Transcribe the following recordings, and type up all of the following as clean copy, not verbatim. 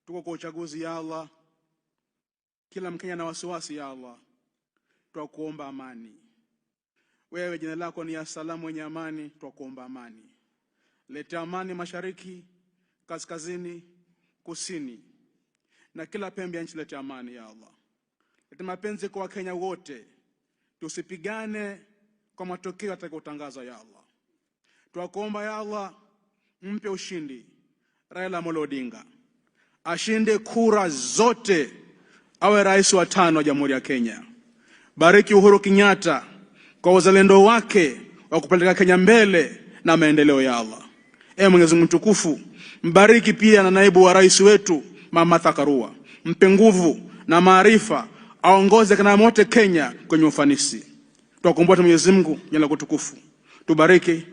Tuko kwa uchaguzi ya Allah. Kila Mkenya na wasiwasi ya Allah. Twakuomba amani. Wewe jina lako ni ya salamu wenye amani, twakuomba amani. Leta amani mashariki, kaskazini, kusini. Na kila pembe ya nchi leta amani ya Allah. Leta mapenzi kwa Wakenya wote. Tusipigane kwa matokeo yatakayotangaza ya Allah. Twakuomba ya Allah, mpe ushindi Raila Amolo Odinga. Ashinde kura zote, awe rais wa 5 wa Jamhuri ya Kenya. Bariki Uhuru Kenyatta kwa uzalendo wake wa kupeleka Kenya mbele na maendeleo ya Allah. Mwenyezi Mungu mtukufu, mbariki pia na naibu wa rais wetu Mama Martha Karua. Mpe nguvu na maarifa, aongoze kana mote Kenya kwenye ufanisi. Tuwakumbuke Mwenyezi Mungu jina kutukufu. Tubariki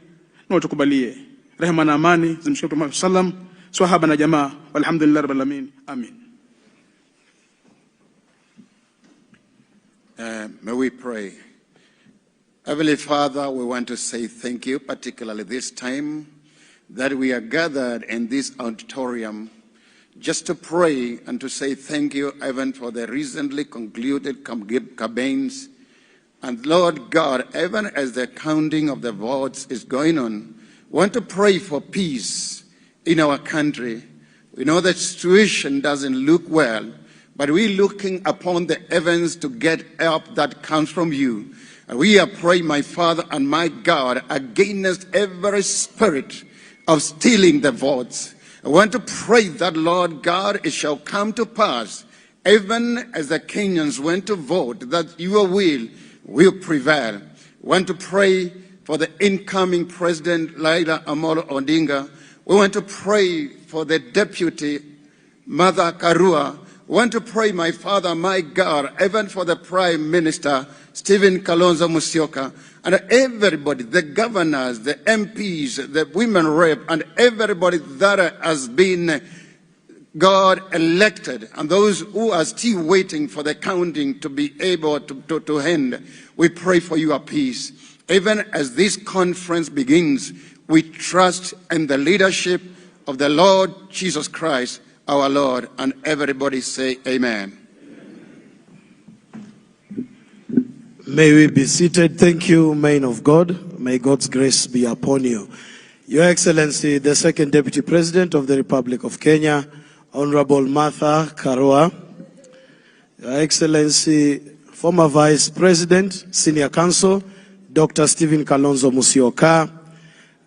na utukubalie. Rehema na amani zimshike Mtume sallam, swahaba na jamaa. Walhamdulillah rabbil alamin. Amin. May we pray. Heavenly Father, we want to say thank you, particularly this time that we are gathered in this auditorium just to pray and to say thank you even for the recently concluded campaigns. And Lord God, even as the counting of the votes is going on, we want to pray for peace in our country. We know the situation doesn't look well, but we're looking upon the heavens to get help that comes from you. And we are praying, my Father and my God, against every spirit of stealing the votes. I want to pray that, Lord God, it shall come to pass, even as the Kenyans went to vote, that your will prevail. I want to pray for the incoming President, Raila Amolo Odinga. We want to pray for the Deputy, Martha Karua. We want to pray, my Father, my God, even for the Prime Minister, Stephen Kalonzo Musyoka, and everybody, the governors, the MPs, the women rep, and everybody that has been God elected, and those who are still waiting for the counting to be able to end. We pray for your peace. Even as this conference begins, we trust in the leadership of the Lord Jesus Christ, our Lord, and everybody say amen. May we be seated. Thank you, man of God. May God's grace be upon you. Your Excellency, the Second Deputy President of the Republic of Kenya, Honorable Martha Karua, Your Excellency, former Vice President, Senior Counsel, Dr. Stephen Kalonzo Musyoka,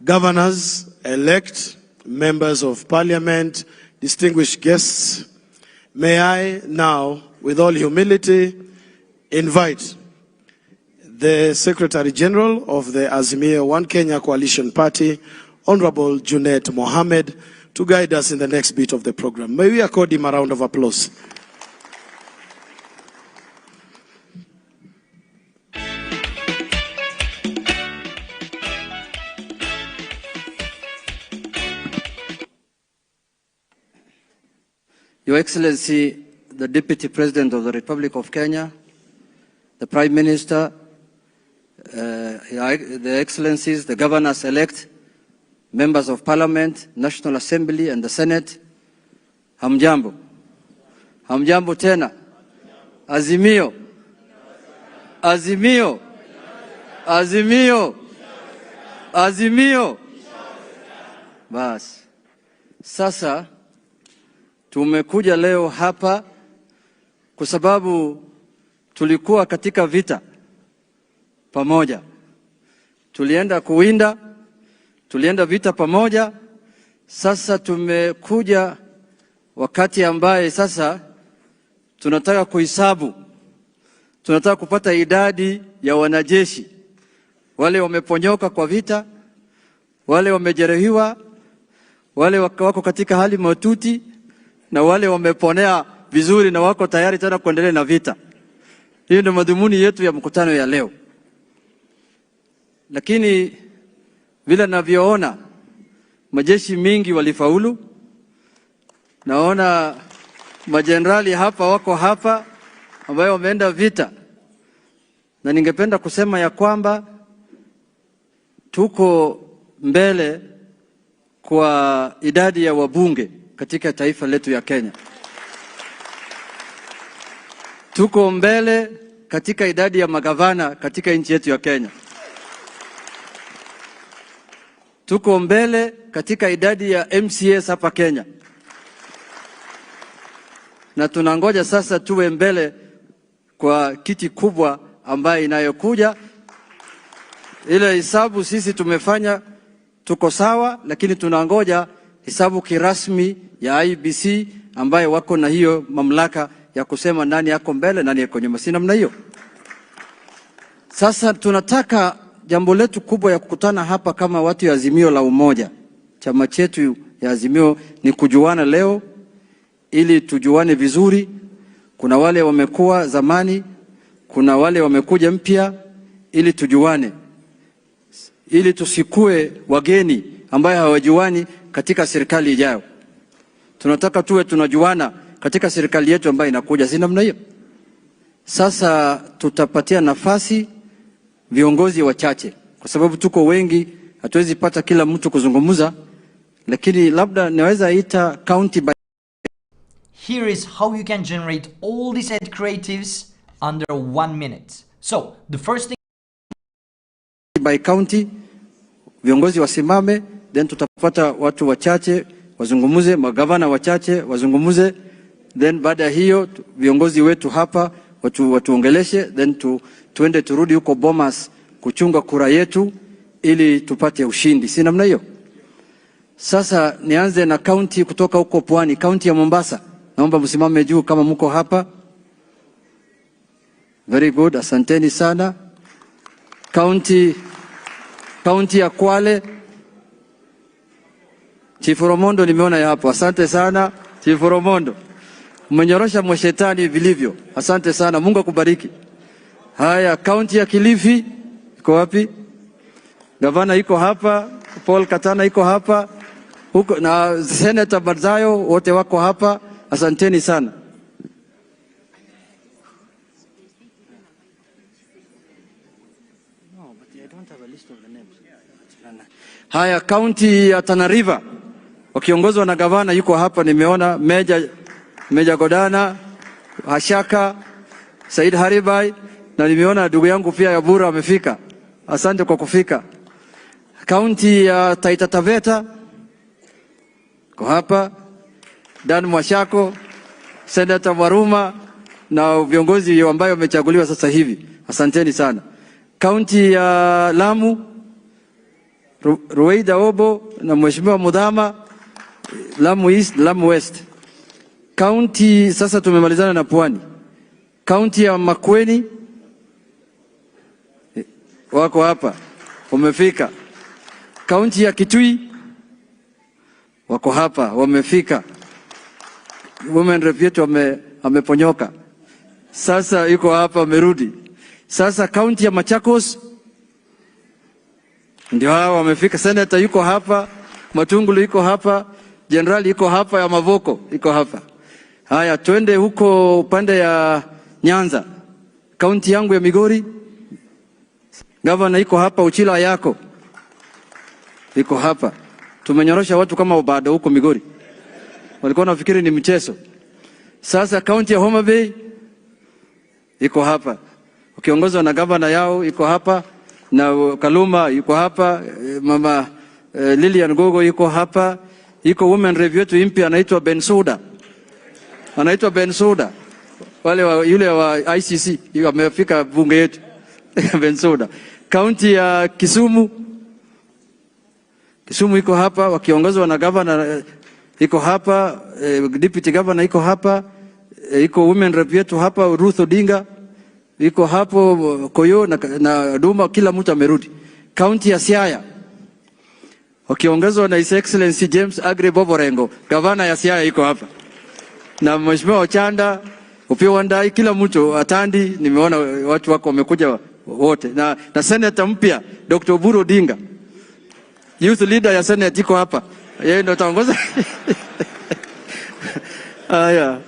Governors-elect, Members of Parliament, distinguished guests, may I now, with all humility, invite the Secretary General of the Azimio One Kenya Coalition Party, Honorable Junet Mohammed, to guide us in the next bit of the program. May we accord him a round of applause. Your Excellency, the Deputy President of the Republic of Kenya, the Prime Minister, the Excellencies, the Governors-elect, Members of Parliament, National Assembly and the Senate, hamjambo. Hamjambo tena. Azimio. Azimio. Azimio. Azimio. Bas. Sasa tumekuja leo hapa kwa sababu tulikuwa katika vita pamoja. Tulienda kuwinda, tulienda vita pamoja. Sasa tumekuja wakati ambaye sasa tunataka kuhesabu. Tunataka kupata idadi ya wanajeshi. Wale wameponyoka kwa vita, wale wamejeruhiwa, wale wako katika hali mahututi, na wale wameponea vizuri na wako tayari tena kuendelea na vita. Hiyo ndio madhumuni yetu ya mkutano ya leo. Lakini vile navyoona majeshi mingi walifaulu. Naona majenerali hapa wako hapa ambao wameenda vita. Na ningependa kusema ya kwamba tuko mbele kwa idadi ya wabunge katika taifa letu ya Kenya. tuko mbele katika idadi ya magavana katika nchi yetu ya Kenya. Tuko mbele katika idadi ya MCAs hapa Kenya. Na tunangoja sasa tuwe mbele kwa kiti kubwa ambayo inayokuja. Ile hesabu sisi tumefanya tuko sawa, lakini tunangoja hesabu kirasmi ya IBC ambayo wako na hiyo mamlaka ya kusema nani yako mbele nani yako nyuma. Si namna hiyo. Sasa tunataka jambo letu kubwa ya kukutana hapa kama watu ya Azimio la Umoja. Chama chetu ya Azimio ni kujuana leo ili tujuane vizuri. Kuna wale wamekuwa zamani, kuna wale wamekuja mpya, ili tujuane. Ili tusikue wageni ambaye hawajuani katika serikali ijayo. Tunataka tuwe tunajuana katika serikali yetu ambayo inakuja. Si namna hiyo. Sasa tutapatia nafasi viongozi wachache kwa sababu tuko wengi, hatuwezi pata kila mtu kuzungumza, lakini labda naweza ita county by. Here is how you can generate all these ad creatives under 1 minute. So the first thing by county, viongozi wasimame, then tutapata watu wachache wazungumuze, magavana wachache wazungumuze, then baada hiyo viongozi wetu hapa watuongeleshe, then tuende turudi huko Bomas kuchunga kura yetu ili tupate ushindi. Si namna hiyo. Sasa nianze na county kutoka huko Pwani, county ya Mombasa. Naomba msimame juu kama mko hapa. Very good, asanteni sana. County ya Kwale, Chief Romondo nimeona ya hapo. Asante sana Chief Romondo. Mmenyorosha mwashetani vilivyo. Asante sana, Mungu akubariki. Haya, county ya Kilifi iko wapi? Gavana iko hapa, Paul Katana iko hapa, huko na Senator Barzayo wote wako hapa. Asanteni sana. Haya, county ya Tana River wakiongozwa na gavana yuko hapa, nimeona Meja Godana, Hashaka, Said Haribai, na nimeona ndugu yangu pia ya Bura amefika. Asante kwa kufika. County ya Taita Taveta kwa hapa, Dan Mwashako, Senator Waruma na viongozi ambao wamechaguliwa sasa hivi. Asanteni sana. County ya Lamu, Ruweida Obo na Mheshimiwa Mudhama, Lamu East, Lamu West. County sasa tumemalizana na Pwani. County ya Makueni wako hapa, wamefika. County ya Kitui wako hapa, wamefika. Women rep yetu ameponyoka. Sasa yuko hapa, amerudi. Sasa county ya Machakos ndio hao wamefika. Senator yuko hapa, Matungulu yuko hapa, General yuko hapa, ya Mavoko yuko hapa. Haya, twende huko upande ya Nyanza. County yangu ya Migori, Governor yuko hapa, Uchila yako yuko hapa. Tumenyorosha watu kama bado huko Migori. Walikuwa nafikiri ni mchezo. Sasa county ya Homa Bay yuko hapa, ukiongozwa na governor yao yuko hapa, na Kaluma yuko hapa, mama Lilian Gogo yuko hapa, yuko women rep yetu mpya anaitwa Bensuda. Anaitwa Bensuda. Wale yule wa ICC wamefika bunge yetu. Bensuda. County ya Kisumu yuko hapa, wakiongozwa na governor yuko hapa, deputy governor yuko hapa, yuko women rep yetu hapa Ruth Odinga yuko hapo, Koyo na Duma, kila mtu amerudi. County ya Siaya wakiongozwa na His Excellency James Agre Boborengo, governor ya Siaya yuko hapa, na Mheshimiwa Ochanda, Upio Wandai, kila mtu Atandi, nimeona watu wako wamekuja wote, na senator mpya Dr. Oburu Odinga, youth leader ya Senate yuko hapa, yeye ndo ataongoza. Haya,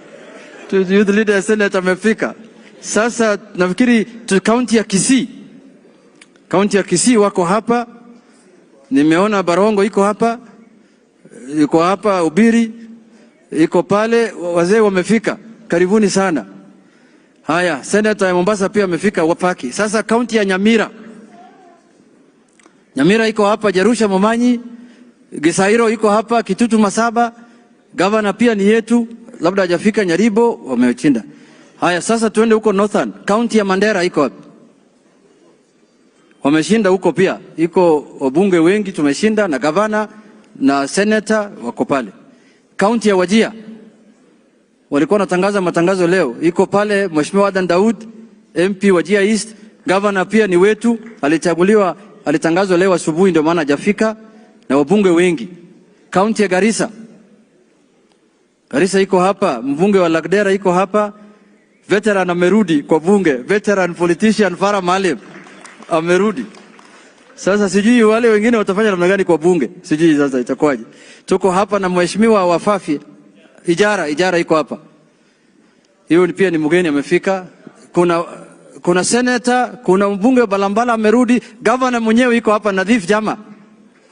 youth leader ya Senate amefika. Sasa nafikiri county ya Kisii. County ya Kisii wako hapa. Nimeona Barongo iko hapa. Yuko hapa Ubiri. Iko pale, wazee wamefika. Karibuni sana. Haya, Senator ya Mombasa pia amefika wapaki. Sasa kaunti ya Nyamira. Nyamira iko hapa, Jerusha Momanyi, Gisairo iko hapa, Kitutu Masaba, Governor pia ni yetu, labda hajafika Nyaribo, wamechinda. Haya, sasa tuende huko Northern. Kaunti ya Mandera iko hapa. Wameshinda huko pia. Iko wabunge wengi tumeshinda na governor na senator wako pale. Kaunti ya Wajir walikuwa natangaza matangazo leo. Iko pale Mheshimiwa Adan Daud, MP Wajir East, governor pia ni wetu, alichaguliwa, alitangazwa leo asubuhi ndio maana hajafika, na wabunge wengi. Kaunti ya Garissa. Garissa iko hapa, mbunge wa Lagdera iko hapa. Veteran amerudi kwa bunge, veteran politician Farah Maalim amerudi. Sasa sijui wale wengine watafanya namna gani kwa bunge. Sijui sasa itakuwaje. Tuko hapa na Mheshimiwa Wafafi Ijara iko hapa. Hiyo pia ni mgeni amefika. Kuna senator, kuna mbunge wa Balambala amerudi, governor mwenyewe iko hapa Nadhif Jama.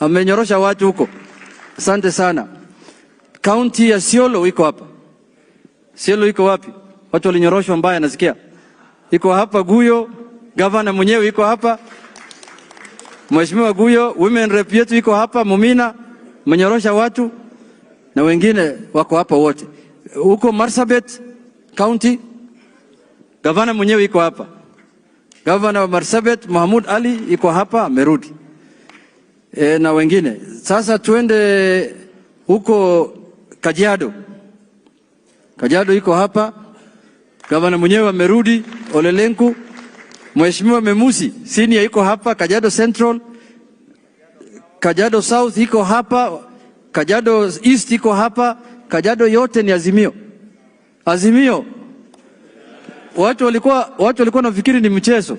Amenyorosha watu huko. Asante sana. County ya Siolo iko hapa. Siolo iko wapi? Watu walinyoroshwa mbaya nasikia. Iko hapa Guyo, governor mwenyewe iko hapa. Mheshimiwa Guyo, women rep yetu iko hapa, Mumina, menyorosha watu na wengine wako hapa wote. Huko Marsabit County, governor mwenyewe iko hapa. Governor wa Marsabit Mahmud Ali iko hapa, amerudi. Na wengine. Sasa tuende huko Kajiado. Kajiado iko hapa. Governor mwenyewe amerudi, Olelenku. Mheshimiwa Memusi senior iko hapa, Kajiado Central. Kajiado South iko hapa, Kajiado East iko hapa, Kajiado yote ni Azimio. Azimio. Watu walikuwa nafikiri ni mchezo.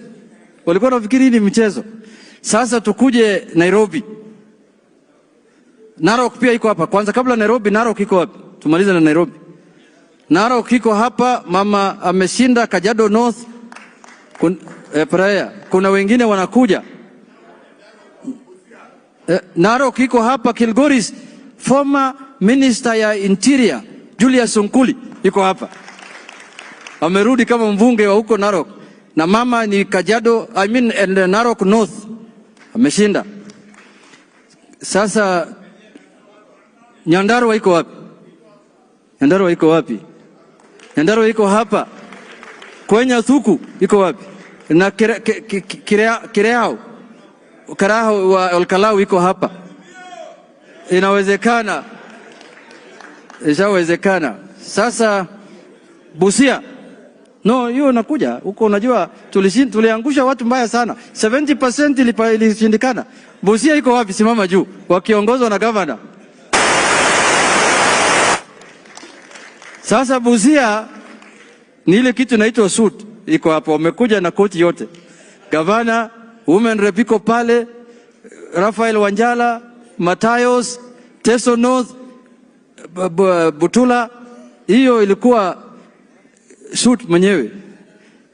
Walikuwa nafikiri ni mchezo. Sasa tukuje Nairobi. Narok pia iko hapa. Kwanza kabla Nairobi, Narok iko hapa. Tumalize na Nairobi. Narok iko hapa, mama ameshinda Kajiado North. Kuna wengine wanakuja. Narok iko hapa, Kilgoris, former minister ya interior Julius Sonkuli iko hapa. Amerudi kama mbunge wa huko Narok. Na mama ni Kajiado, Narok North. Ameshinda. Sasa Nyandarua iko wapi? Nyandarua iko wapi? Nyandarua iko hapa. Kwenye Thuku iko wapi? Na Kireao wa Olkalau iko hapa. Inawezekana. Ishawezekana. Sasa Busia. No, hiyo nakuja. Huko unajua tuliangusha watu mbaya sana. 70% ilishindikana. Busia iko wapi? Simama juu. Wakiongozwa na governor. Sasa Busia ni ile kitu inaitwa suit. Iko hapo, wamekuja na koti yote. Gavana, women rep iko pale, Rafael Wanjala, Matayos, Teso North, Butula. Hiyo ilikuwa suit mwenyewe.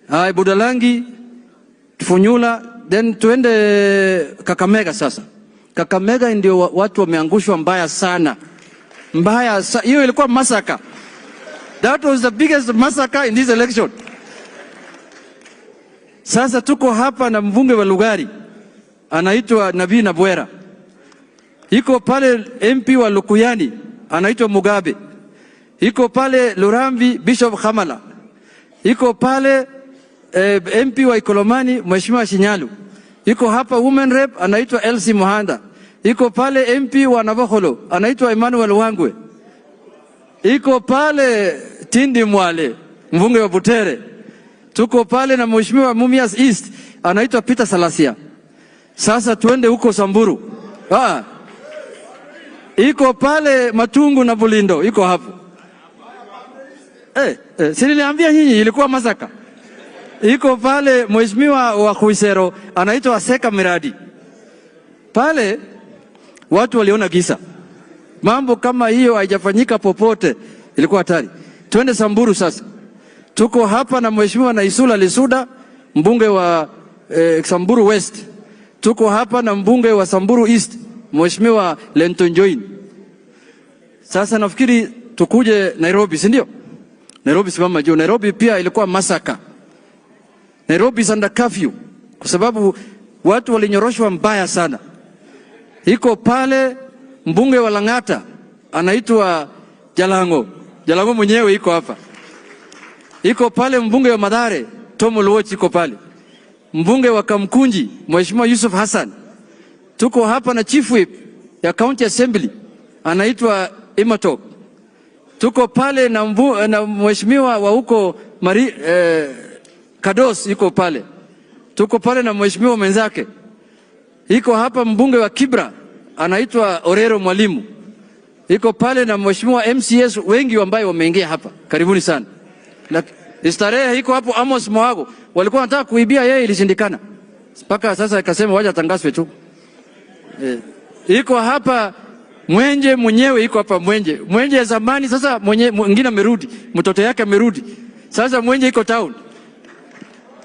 Hai Budalangi, Funyula, then tuende Kakamega sasa. Kakamega ndio watu wameangushwa mbaya sana. Hiyo ilikuwa massacre. That was the biggest massacre in this election. Sasa tuko hapa na mbunge wa Lugari. Anaitwa Nabii Nabwera. Iko pale MP wa Lukuyani. Anaitwa Mugabe. Iko pale Lurambi Bishop Khamala. Iko pale MP wa Ikolomani Mheshimiwa Shinyalu. Iko hapa women rep anaitwa Elsie Mohanda. Iko pale MP wa Navakholo anaitwa Emmanuel Wangwe. Iko pale Tindi Mwale mbunge wa Butere. Tuko pale na Mheshimiwa Mumias East anaitwa Peter Salasia. Sasa tuende huko Samburu. Iko pale Matungu na Bulindo, iko hapo. Si niliambia nyinyi ilikuwa masaka. Iko pale Mheshimiwa wa Khuisero anaitwa Seka Miradi. Pale watu waliona giza. Mambo kama hiyo haijafanyika popote, ilikuwa hatari. Tuende Samburu sasa. Tuko hapa na Mheshimiwa Naisula Lisuda, mbunge wa Samburu West. Tuko hapa na mbunge wa Samburu East, Mheshimiwa Lenton Join. Sasa nafikiri tukuje Nairobi, si ndio? Nairobi simama juu. Nairobi pia ilikuwa masaka. Nairobi is under curfew kwa sababu watu walinyoroshwa mbaya sana. Iko pale mbunge wa Lang'ata anaitwa Jalango. Jalango mwenyewe iko hapa. Iko pale mbunge wa Mathare Tomo Luoch iko pale. Mbunge wa Kamkunji Mheshimiwa Yusuf Hassan. Tuko hapa na chief whip ya county assembly anaitwa Imatok. Tuko pale na mheshimiwa wa huko Kados iko pale. Tuko pale na mheshimiwa mwenzake. Iko hapa mbunge wa Kibra anaitwa Orero Mwalimu. Iko pale na mheshimiwa MCS wengi ambao wameingia hapa. Karibuni sana. Istarehe iko hapo Amos Moago. Walikuwa wanataka kuibia yeye, ilishindikana. Mpaka sasa akasema waje atangazwe tu. Iko hapa Mwenje mwenyewe iko hapa Mwenje. Mwenje ya zamani sasa mwingine amerudi. Mtoto yake amerudi. Sasa Mwenje iko town.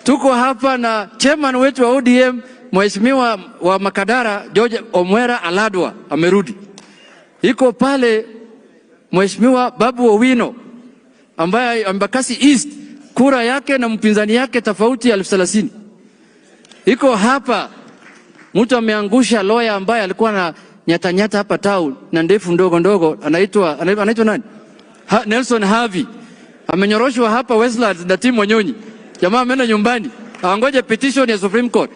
Tuko hapa na chairman wetu wa ODM mheshimiwa wa Makadara George Omwera Aladwa amerudi. Iko pale mheshimiwa Babu Owino ambaye Embakasi East kura yake na mpinzani yake tofauti 30,000. Iko hapa mtu ameangusha lawyer ambaye alikuwa na nyata hapa town na ndefu ndogo anaitwa nani? Nelson Havi. Amenyoroshwa hapa Westlands na timu Wanyonyi. Jamaa ameenda nyumbani. Angoje petition ya Supreme Court.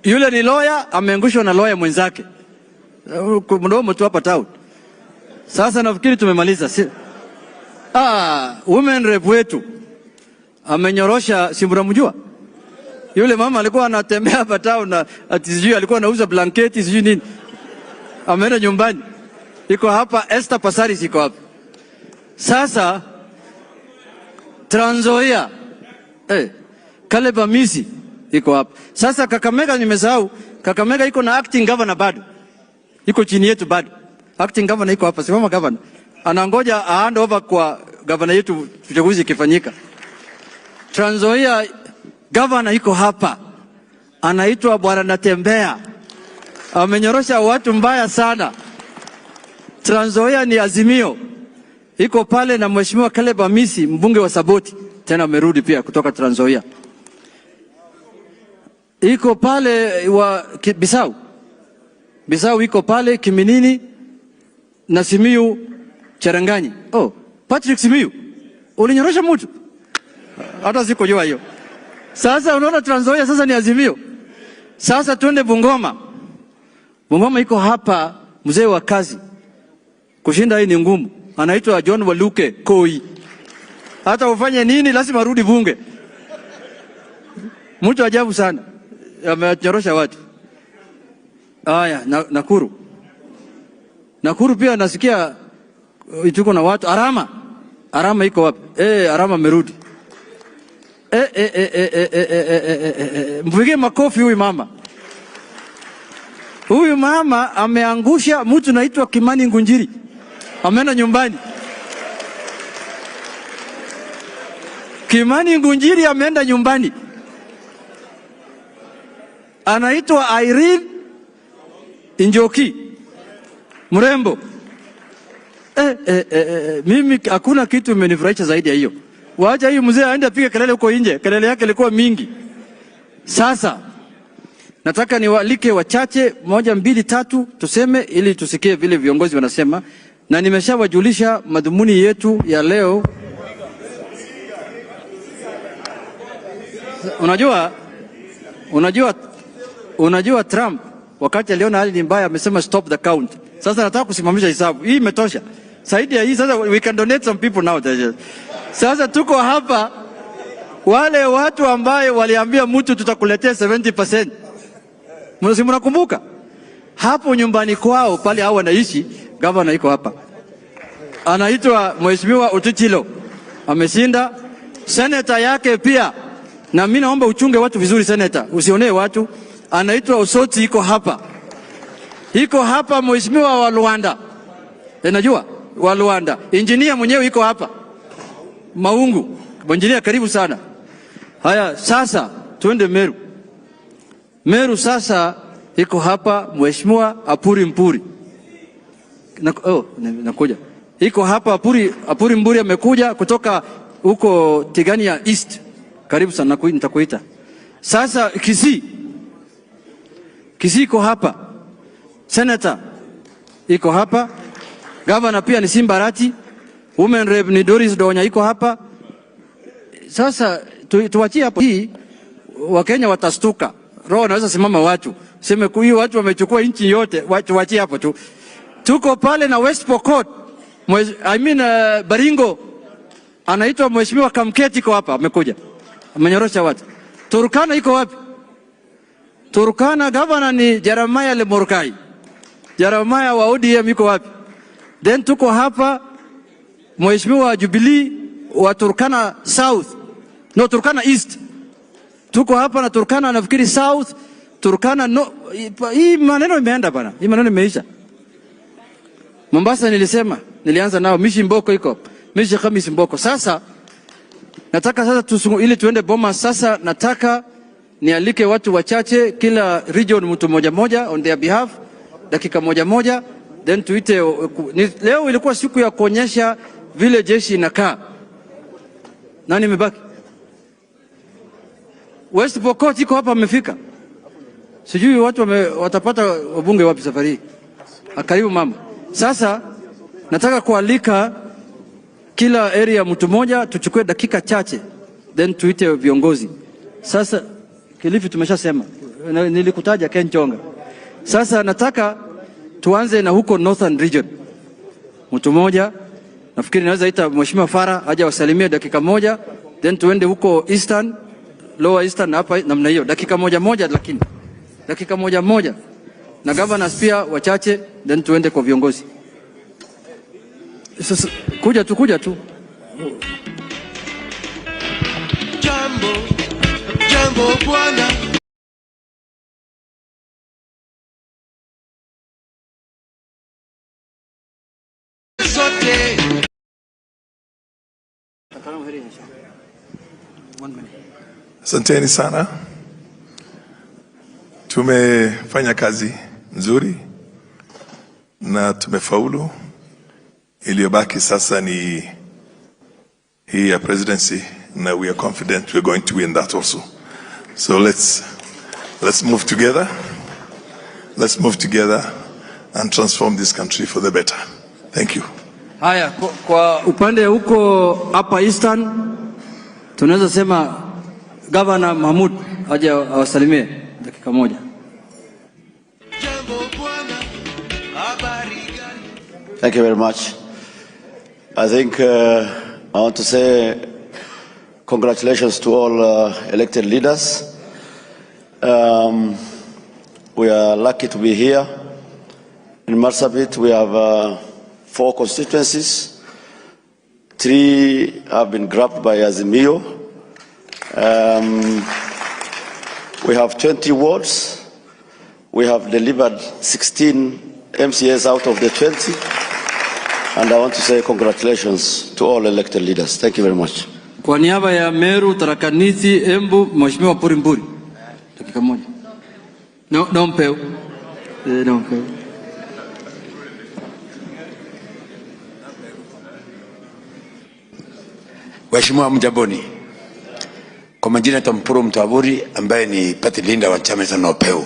Yule ni lawyer ameangushwa na lawyer mwenzake. Mdomo tu hapa town. Sasa nafikiri tumemaliza. Women rep wetu amenyorosha, si mnamjua? Yule mama alikuwa anatembea hapa town na atizijui alikuwa anauza blanketi sijui nini. Ameenda nyumbani. Iko hapa Esther Pasaris iko hapa. Sasa Trans Nzoia Caleb Amisi iko hapa. Sasa Kakamega nimesahau. Kakamega iko na acting governor bado. Iko chini yetu bado. Acting governor iko hapa. Simama governor. Anangoja hand over kwa governor yetu uchaguzi ikifanyika. Trans Nzoia governor iko hapa. Anaitwa Bwara Natembea. Amenyorosha watu mbaya sana. Trans Nzoia ni Azimio. Iko pale na mheshimiwa Caleb Amisi mbunge wa Saboti. Tena amerudi pia kutoka Trans Nzoia. Iko pale wa Bisau iko pale Kiminini na Simiyu Cheranganyi. Patrick Simiyu. Ulinyorosha mtu? Hata sikujua hiyo. Sasa unaona Trans Nzoia sasa ni Azimio. Sasa tuende Bungoma. Bungoma iko hapa mzee wa kazi. Kushinda hii ni ngumu. Anaitwa John Waluke Koi. Hata ufanye nini lazima rudi bunge. Mtu ajabu sana. Amenyorosha watu. Haya, Nakuru. Nakuru pia nasikia tuko na watu. Arama iko wapi? Arama amerudi. Mpige makofi huyu mama. Huyu mama ameangusha mtu naitwa Kimani Ngunjiri. Ameenda nyumbani. Kimani Ngunjiri ameenda nyumbani. Anaitwa Irene Njoki. Mrembo. Mimi hakuna kitu imenifurahisha zaidi ya hiyo. Waacha hiyo mzee aende apige kelele huko nje. Kelele yake ilikuwa mingi. Sasa nataka niwaalike wachache 1, 2, 3 tuseme ili tusikie vile viongozi wanasema, na nimeshawajulisha madhumuni yetu ya leo. Unajua Trump wakati aliona hali ni mbaya amesema stop the count. Sasa nataka kusimamisha hesabu. Hii imetosha. Zaidi ya hii sasa we can donate some people now. Sasa tuko hapa wale watu ambao waliambia mtu tutakuletea 70%. Mnakumbuka? Hapo nyumbani kwao pale hao wanaishi, governor iko hapa. Anaitwa Mheshimiwa Otuchilo. Ameshinda. Senator yake pia. Na mimi naomba uchunge watu vizuri senator. Usionee watu. Anaitwa Osoti iko hapa. Iko hapa Mheshimiwa wa Luanda. Najua wa Luanda. Engineer mwenyewe iko hapa. Maungu. Engineer karibu sana. Haya sasa tuende Meru. Meru sasa iko hapa Mheshimiwa Apuri Mpuri. Nakuja. Iko hapa Apuri Mpuri amekuja kutoka huko Tigania East. Karibu sana nitakuita. Sasa Kisii iko hapa. Senator iko hapa. Governor pia ni Simbarati. Women Rep ni Doris Donya iko hapa. Sasa tuachie hapo. Hii Wakenya watastuka. Roho naweza simama watu. Sema kwa hiyo watu wamechukua nchi yote. Tuachie hapo tu. Tuko pale na West Pokot. Baringo. Anaitwa Mheshimiwa Kamketi iko hapa, amekuja. Amenyorosha watu. Turkana iko wapi? Turkana governor ni Jeremiah Lemurkai. Jeremiah wa ODM iko wapi? Then tuko hapa Mheshimiwa Jubilee wa Turkana South. No, Turkana East. Tuko hapa na Turkana nafikiri South, Turkana no. Hii maneno imeenda bana. Hii maneno imeisha. Mombasa nilianza nao Mishi Mboko iko. Mishi Khamis Mboko. Sasa nataka ili tuende Bomas. Sasa nataka nialike watu wachache kila region mtu moja on their behalf, dakika moja, then tuite. Leo ilikuwa siku ya kuonyesha vile jeshi inakaa. Nani mebaki? West Pokot iko hapa, amefika. Sijui watu watapata wabunge wapi safari hii. Karibu mama. Sasa nataka kualika kila area mtu moja, tuchukue dakika chache, then tuite viongozi. Sasa Kilifi tumeshasema, nilikutaja Ken Chonga. Sasa nataka tuanze na huko Northern Region. Mtu moja, nafikiri naweza ita Mheshimiwa Farah aje wasalimie dakika moja, then tuende huko Eastern, Lower Eastern hapa namna hiyo, dakika moja lakini. Dakika moja. Na governors pia wachache, then tuende kwa viongozi. Sasa kuja tu. Jambo bwana. Sote. Asanteni sana. Tumefanya kazi nzuri na tumefaulu. Iliyobaki sasa ni hii ya presidency, na we are confident we are going to win that also. So let's move together. Let's move together and transform this country for the better. Thank you. Haya, kwa upande huko Upper Eastern tunaweza sema Governor Mahmud aje awasalimie dakika moja. Thank you very much. I think I want to say congratulations to all elected leaders. We are lucky to be here. In Marsabit we have 4 constituencies. 3 have been grabbed by Azimio. We have 20 wards. We have delivered 16 MCAs out of the 20. And I want to say congratulations to all elected leaders. Thank you very much. Kwa niaba ya Meru, Tarakaniti, Embu, Mheshimiwa Purimburi. Dakika moja. No mpeo. Mheshimiwa Mjaboni. Kwa majina Tampuro Mtawaburi ambaye ni party leader wa chama cha Nopeu.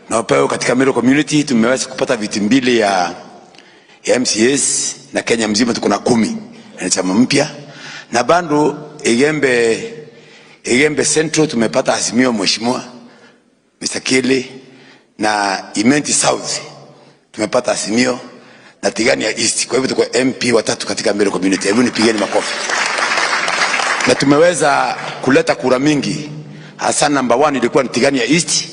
Nopeu katika Meru community tumeweza kupata viti 2 ya MCS na Kenya mzima tuko na 10. Ni chama mpya. Na bando Egembe Central tumepata Azimio Mheshimiwa Mr. Kele, na Imenti South tumepata Azimio, na Tigania East. Kwa hivyo tuko MP 3 katika Meru community. Hebu nipigeni makofi. Na tumeweza kuleta kura mingi. Hasa number 1 ilikuwa ni Tigania East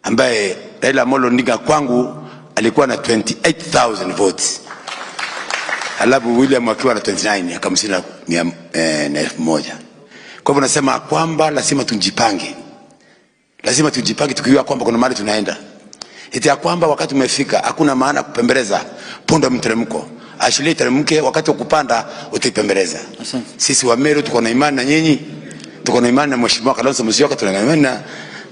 ambaye Raila Amolo Odinga kwangu alikuwa na 28,000 votes. Alafu William akiwa na 29 akamshinda 1,000. Kwa hivyo nasema kwamba lazima tujipange. Lazima tujipange tukijua kwamba kuna mahali tunaenda. Eti ya kwamba wakati umefika hakuna maana kupembeleza punda mteremko. Ashili teremke wakati wa kupanda utipembeleza. Sisi wa Meru tuko na imani na nyinyi. Tuko na imani na Mheshimiwa Kalonzo Musyoka, tuko na imani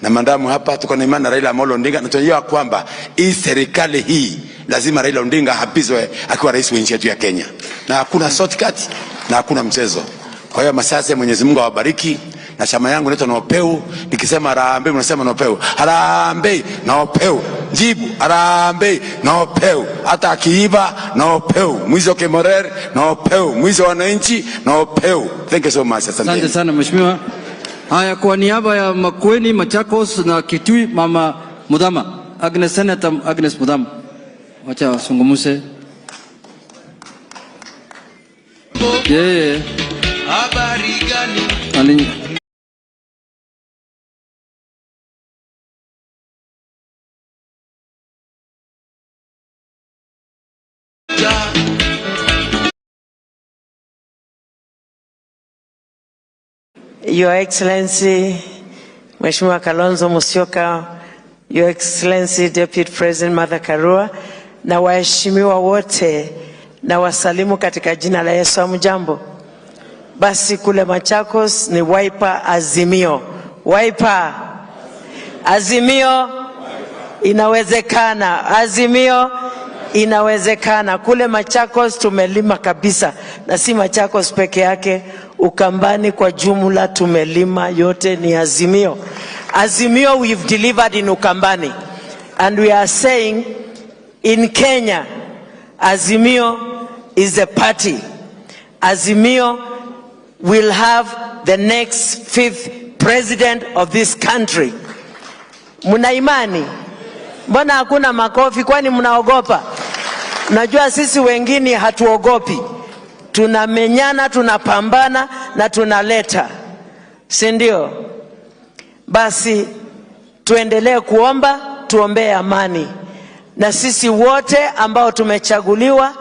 na mandamu hapa, tuko na imani na Raila Amolo Odinga, na tunajua kwamba hii serikali hii lazima Raila Odinga hapizwe akiwa rais wa nchi yetu ya Kenya. Na hakuna shortcut. na hakuna mchezo. Kwa hiyo masasa, Mwenyezi Mungu awabariki. Na chama yangu inaitwa Nopeu. Nikisema harambee mnasema Nopeu. Harambee Nopeu. Jibu harambee Nopeu. Hata akiiba Nopeu. Mwizi wa Kemorer Nopeu. Mwizi wa wananchi Nopeu. Thank you so much. Asante sana mheshimiwa. Haya, kwa niaba ya Makueni, Machakos na Kitui, mama Mudhama, Agnes, Senator Agnes Mudhama, wacha wasungumuse. Habari gani? Your Excellency, Mheshimiwa Kalonzo Musyoka, Your Excellency Deputy President Martha Karua, na waheshimiwa wote na wasalimu katika jina la Yesu. Hamjambo? Basi kule Machakos ni Wiper Azimio. Wiper Azimio inawezekana. Azimio inawezekana. Kule Machakos tumelima kabisa, na si Machakos peke yake, Ukambani kwa jumla tumelima, yote ni Azimio. Azimio we've delivered in Ukambani, and we are saying in Kenya, Azimio is a party. Azimio will have the next 5th president of this country. Muna imani? Mbona hakuna makofi? Kwani mnaogopa? Najua sisi wengine hatuogopi. Tunamenyana, tunapambana na tunaleta. Si ndio? Basi tuendelee kuomba, tuombee amani. Na sisi wote ambao tumechaguliwa,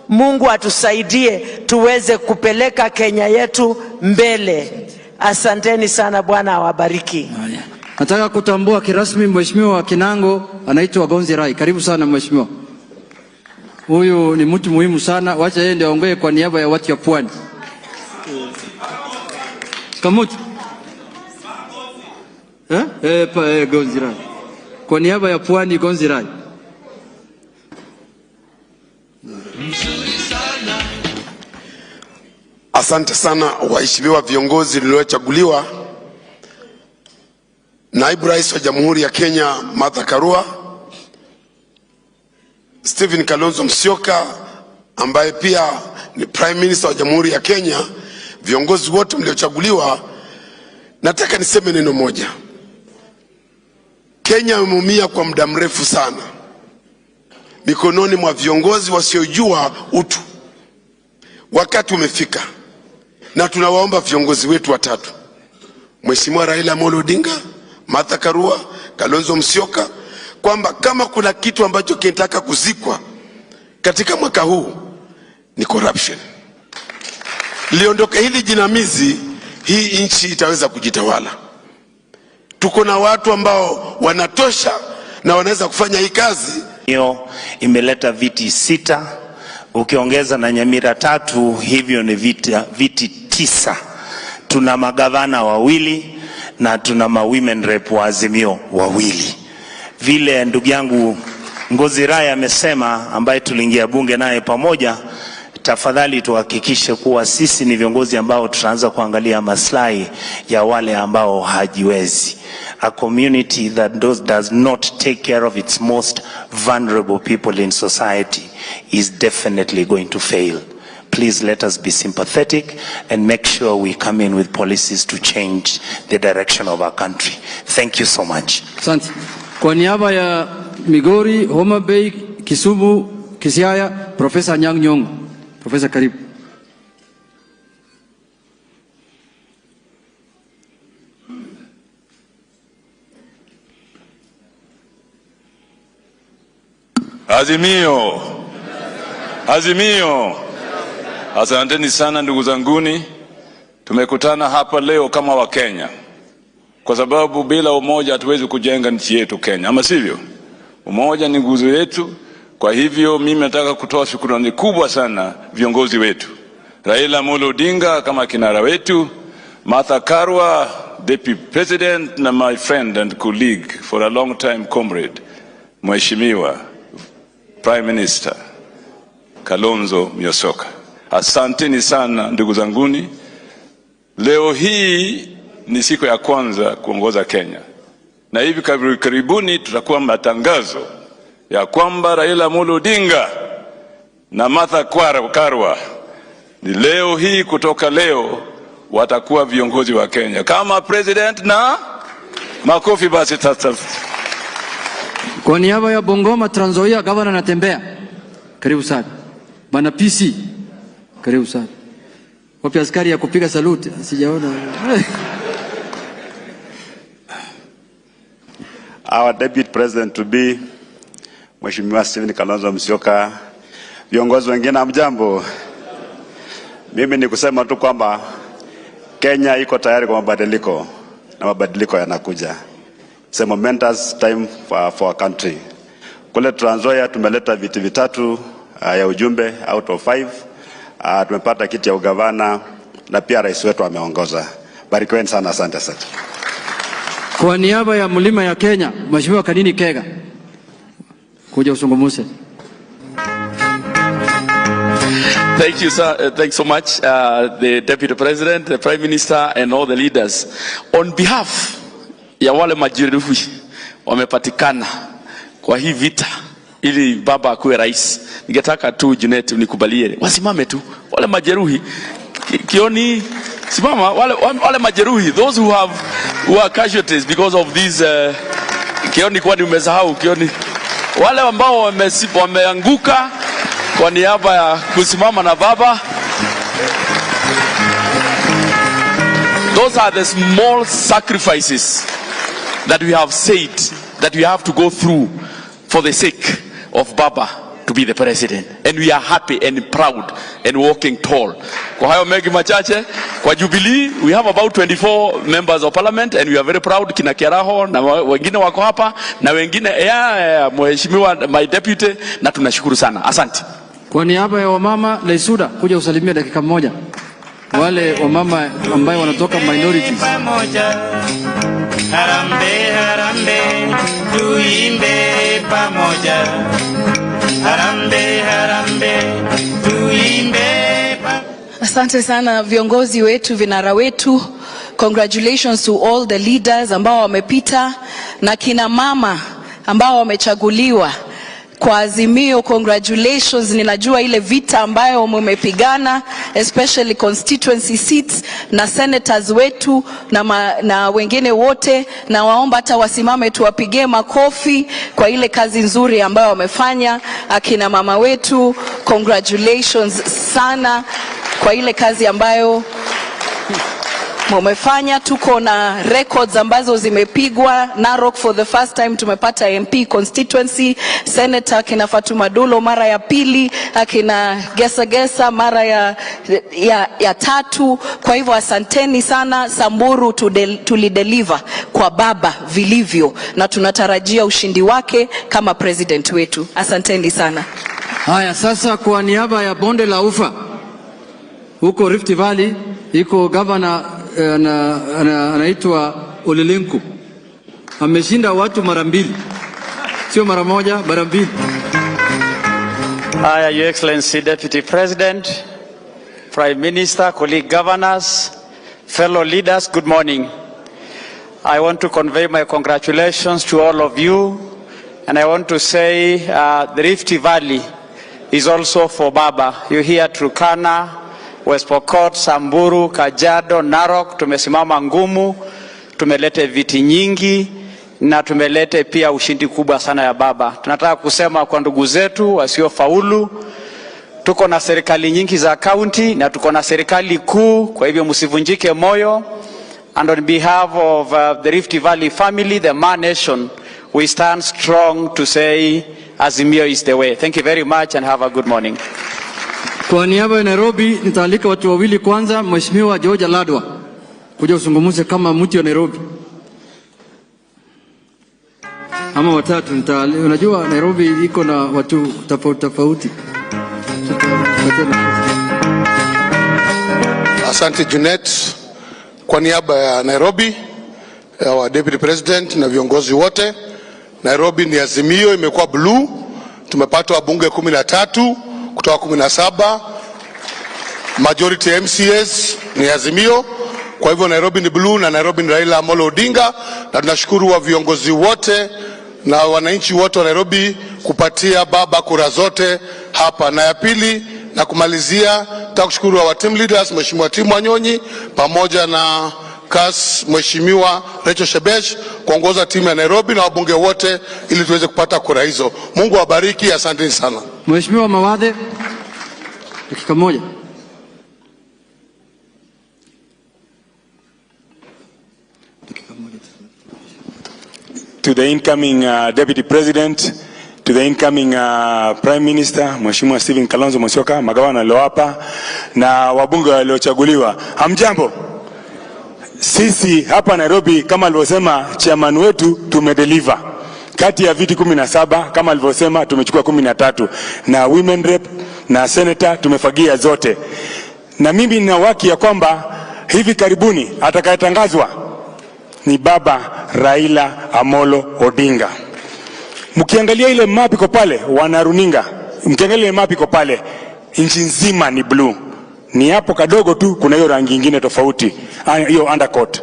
Mungu atusaidie tuweze kupeleka Kenya yetu mbele. Asanteni sana, Bwana awabariki. Nataka kutambua kirasmi mheshimiwa Kinango anaitwa Gonzi Rai. Karibu sana mheshimiwa. Huyu ni mtu muhimu sana. Wacha yeye ndio aongee kwa niaba ya watu ya Pwani. Kamutu. Gonzi Rai. Kwa niaba ya Pwani, Gonzi Rai. Asante sana waheshimiwa viongozi waliochaguliwa. Naibu Rais wa Jamhuri ya Kenya Martha Karua, Stephen Kalonzo Musyoka ambaye pia ni Prime Minister wa Jamhuri ya Kenya, viongozi wote mliochaguliwa, nataka niseme neno moja. Kenya imeumia kwa muda mrefu sana mikononi mwa viongozi wasiojua utu. Wakati umefika na tunawaomba viongozi wetu watatu, Mheshimiwa Raila Amolo Odinga, Martha Karua, Kalonzo Musyoka, kwamba kama kuna kitu ambacho kinataka kuzikwa katika mwaka huu ni corruption. Liondoke hili jinamizi, hii nchi itaweza kujitawala. Tuko na watu ambao wanatosha na wanaweza kufanya hii kazi. Hiyo imeleta viti 6, ukiongeza na Nyamira 3, hivyo ni viti 9. Tuna magavana 2 na tuna women rep wa Azimio 2. Vile ndugu yangu Ngozi Rai amesema, ambaye tuliingia bunge naye pamoja, tafadhali tuhakikishe kuwa sisi ni viongozi ambao tutaanza kuangalia maslahi ya wale ambao hajiwezi. A community that does not take care of its most vulnerable people in society is definitely going to fail. Please let us be sympathetic and make sure we come in with policies to change the direction of our country. Thank you so much. Asante. Kwa niaba ya Migori, Homa Bay, Kisumu, Kisiaya, Professor Anyang' Nyong'o. Professor, karibu. Azimio. Azimio. Asanteni sana ndugu zanguni. Tumekutana hapa leo kama Wakenya, kwa sababu bila umoja hatuwezi kujenga nchi yetu Kenya, ama sivyo? Umoja ni nguzo yetu. Kwa hivyo mimi nataka kutoa shukrani kubwa sana viongozi wetu. Raila Amolo Odinga kama kinara wetu, Martha Karua, Deputy President, na my friend and colleague for a long time comrade, Mheshimiwa Prime Minister Kalonzo Musyoka. Asanteni sana ndugu zanguni. Leo hii ni siku ya kwanza kuongoza Kenya. Na hivi karibuni tutakuwa matangazo ya kwamba Raila Amolo Odinga na Martha Karua ni leo hii, kutoka leo watakuwa viongozi wa Kenya kama president na makofi basi tata. Kwa niaba ya Bungoma Trans Nzoia, gavana anatembea. Karibu sana. Bana PC. Karibu sana. Wapi askari ya kupiga salute? Sijaona. Our deputy president to be Mheshimiwa Steven Kalonzo Musyoka, viongozi wengine hamjambo. Mimi ni kusema tu kwamba Kenya iko tayari kwa mabadiliko na mabadiliko yanakuja. It's a momentous time for our country. Kule Trans Nzoia tumeleta viti vitatu ya ujumbe out of 5. Tumepata kiti ya ugavana na pia rais wetu ameongoza. Barikiweni sana, asante sana. Kwa niaba ya mlima ya Kenya, Mheshimiwa Kanini Kega, kuja usungumuse. Thank you, sir. Thanks so much, the Deputy President, the Prime Minister, and all the leaders. On behalf ya wale majeruhi wamepatikana kwa hii vita ili baba akuwe rais, ningetaka tu Junet unikubalie wasimame tu wale majeruhi. Kioni simama wale majeruhi, those who are casualties because of these Kioni, kwa ni umesahau Kioni, wale ambao wameanguka kwa niaba ya kusimama na baba. Those are the small sacrifices that we have said that we have to go through for the sake of baba to be the president, and we are happy and proud and walking tall. Kwa hayo mengi machache, kwa Jubilee we have about 24 members of parliament and we are very proud. Kina Kiaraho na wengine wako hapa na wengine mheshimiwa my deputy, na tunashukuru sana, asante. Kwa niaba ya wamama Leisuda, kuja usalimia dakika moja wale wamama ambao wanatoka minorities. Harambe harambe tuimbe pamoja, harambe harambe tuimbe pamoja. Asante sana viongozi wetu, vinara wetu. Congratulations to all the leaders ambao wamepita na kina mama ambao wamechaguliwa kwa Azimio. Congratulations, ninajua ile vita ambayo mmepigana, especially constituency seats, na senators wetu na wengine wote, na waomba hata wasimame tuwapigie makofi kwa ile kazi nzuri ambayo wamefanya. Akina mama wetu, congratulations sana kwa ile kazi ambayo mmefanya. Tuko na records ambazo zimepigwa. Narok for the first time tumepata MP constituency, Senator akina Fatuma Dulo mara ya pili, akina Gesa mara ya tatu. Kwa hivyo asanteni sana. Samburu tulideliver kwa baba vilivyo, na tunatarajia ushindi wake kama president wetu. Asanteni sana. Haya, sasa kwa niaba ya bonde la Ufa huko Rift Valley, iko governor anaitwa Olelenku. Ameshinda watu mara mbili, sio mara moja, mara mbili. Your Excellency Deputy President, Prime Minister, colleague governors, fellow leaders, good morning. I want to convey my congratulations to all of you, and I want to say the Rift Valley is also for Baba. You hear Turkana, West Pokot, Samburu, Kajiado, Narok, tumesimama ngumu, tumelete viti nyingi na tumelete pia ushindi kubwa sana ya baba. Tunataka kusema kwa ndugu zetu wasiofaulu, tuko na serikali nyingi za county na tuko na serikali kuu, kwa hivyo msivunjike moyo. And on behalf of the Rift Valley family, the Ma Nation, we stand strong to say Azimio is the way. Thank you very much and have a good morning. Kwa niaba ya Nairobi nitaalika watu wawili. Kwanza Mheshimiwa George Ladwa kuja usungumuze kama mtu wa Nairobi, ama watatu. Unajua Nairobi iko na watu tofauti. Asante Junet. Kwa niaba ya Nairobi, wa Deputy President na viongozi wote, Nairobi ni Azimio imekuwa blue. Tumepata wabunge 13 kutoka 17. majority MCAs ni Azimio. Kwa hivyo Nairobi ni blue na Nairobi ni Raila Amolo Odinga, na tunashukuru wa viongozi wote na wananchi wote wa Nairobi kupatia baba kura zote hapa. Na ya pili na kumalizia, takushukuru wa team leaders Mheshimiwa Timu Wanyonyi pamoja na CAS Mheshimiwa Rachel Shebesh kuongoza timu ya Nairobi na wabunge wote ili tuweze kupata kura hizo. Mungu awabariki, asante sana. Mheshimiwa Mawadhe, dakika moja. To the incoming Deputy President, to the incoming Prime Minister, Mheshimiwa Stephen Kalonzo Musyoka, magavana walioapa na wabunge waliochaguliwa. Hamjambo? Sisi hapa Nairobi kama alivyosema chairman wetu tumedeliver. Kati ya viti 17 kama alivyosema tumechukua 13 na women rep na senator tumefagia zote. Na mimi nina haki ya kwamba hivi karibuni atakayetangazwa ni baba Raila Amolo Odinga. Mkiangalia ile map iko pale wanaruninga, mkiangalia ile map iko pale nchi nzima ni blue. Ni hapo kadogo tu kuna hiyo rangi nyingine tofauti, hiyo undercoat.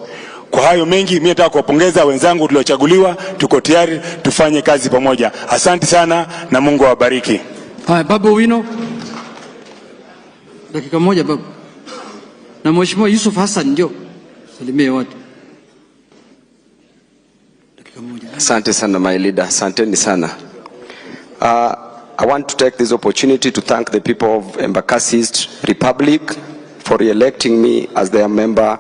Kwa hayo mengi mimi nataka kuwapongeza wenzangu tuliochaguliwa, tuko tayari tufanye kazi pamoja. Asante sana na Mungu awabariki. Haya, Babu Wino. Dakika moja babu. Na Mheshimiwa Yusuf Hassan ndio. Salimie wote. Dakika moja. Asante sana my leader. Asanteni sana. I want to take this opportunity to thank the people of Embakasi East Republic for re-electing me as their member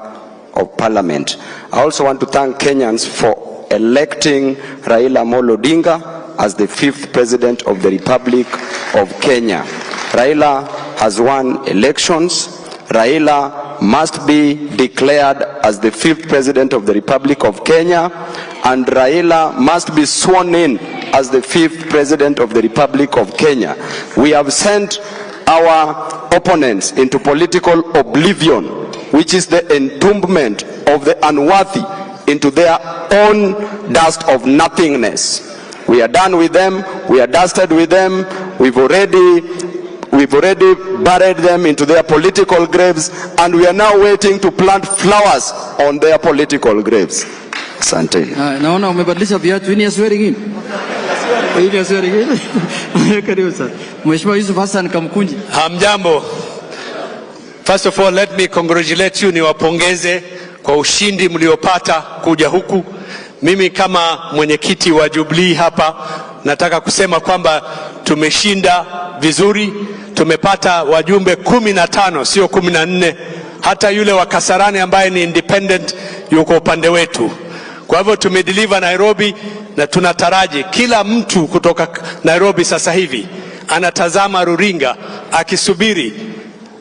of parliament. I also want to thank Kenyans for electing Raila Amolo Odinga as the 5th president of the Republic of Kenya. Raila has won elections. Raila must be declared as the 5th president of the Republic of Kenya, and Raila must be sworn in as the 5th president of the Republic of Kenya. We have sent our opponents into political oblivion, which is the entombment of the unworthy into their own dust of nothingness. We are done with them. We are dusted with them. We've already buried them into their political graves, and we are now waiting to plant flowers on their political graves. Asante. Naona umebadilisha viatu. Ini ya swearing in. Ini ya swearing in. Karibu sana. Mheshimiwa Yusuf Hassan Kamkunji. Hamjambo. First of all, let me congratulate you, niwapongeze kwa ushindi mliopata kuja huku. Mimi kama mwenyekiti wa Jubilee hapa nataka kusema kwamba tumeshinda vizuri. Tumepata wajumbe 15 sio 14. Hata yule wa Kasarani ambaye ni independent yuko upande wetu. Kwa hivyo tumedeliver Nairobi, na tunataraji kila mtu kutoka Nairobi sasa hivi anatazama ruringa akisubiri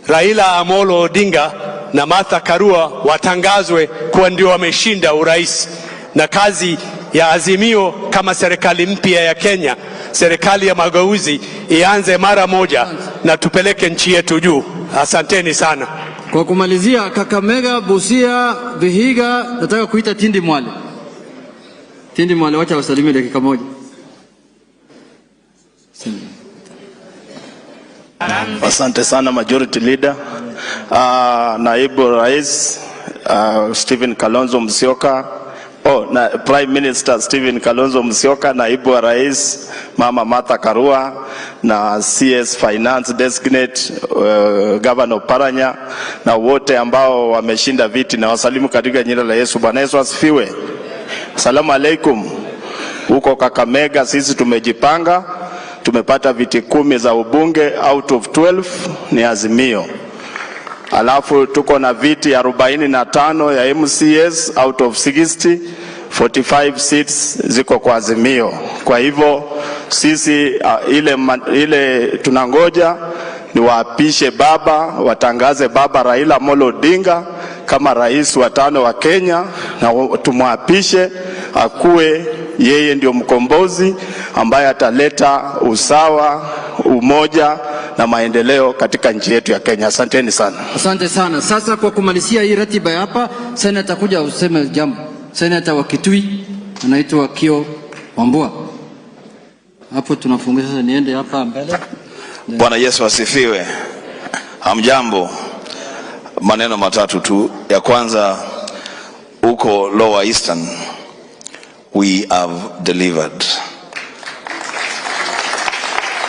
Raila Amolo Odinga na Martha Karua watangazwe kuwa ndio wameshinda urais. Na kazi ya Azimio kama serikali mpya ya Kenya, serikali ya mageuzi, ianze mara moja na tupeleke nchi yetu juu. Asanteni sana. Kwa kumalizia, Kakamega, Busia, Vihiga, nataka kuita Tindi Mwale. Tindi Mwale, wacha wasalimie dakika moja. Asante sana majority leader. Naibu Rais Stephen Kalonzo Musyoka. Na Prime Minister Stephen Kalonzo Musyoka, naibu wa rais Mama Martha Karua, na CS Finance Designate Governor Paranya, na wote ambao wameshinda viti, na wasalimu katika jina la Yesu. Bwana Yesu asifiwe. Asalamu alaikum. Huko Kakamega sisi tumejipanga, tumepata viti 10 za ubunge out of 12 ni Azimio. Alafu tuko na viti 45 ya MCS out of 60, 45 seats ziko kwa Azimio. Kwa hivyo sisi ile tunangoja ni waapishe baba, watangaze baba Raila Amolo Odinga kama rais wa 5 wa Kenya, na tumwapishe akuwe yeye ndio mkombozi ambaye ataleta usawa, umoja na maendeleo katika nchi yetu ya Kenya. Asanteni sana. Asante sana. Sasa kwa kumalizia hii ratiba hapa, Senator kuja useme jambo. Senator wa Kitui anaitwa Kio Wambua. Hapo tunafunga sasa, niende hapa mbele. Bwana Yesu asifiwe. Hamjambo. maneno matatu tu. Ya kwanza, uko Lower Eastern, we have delivered.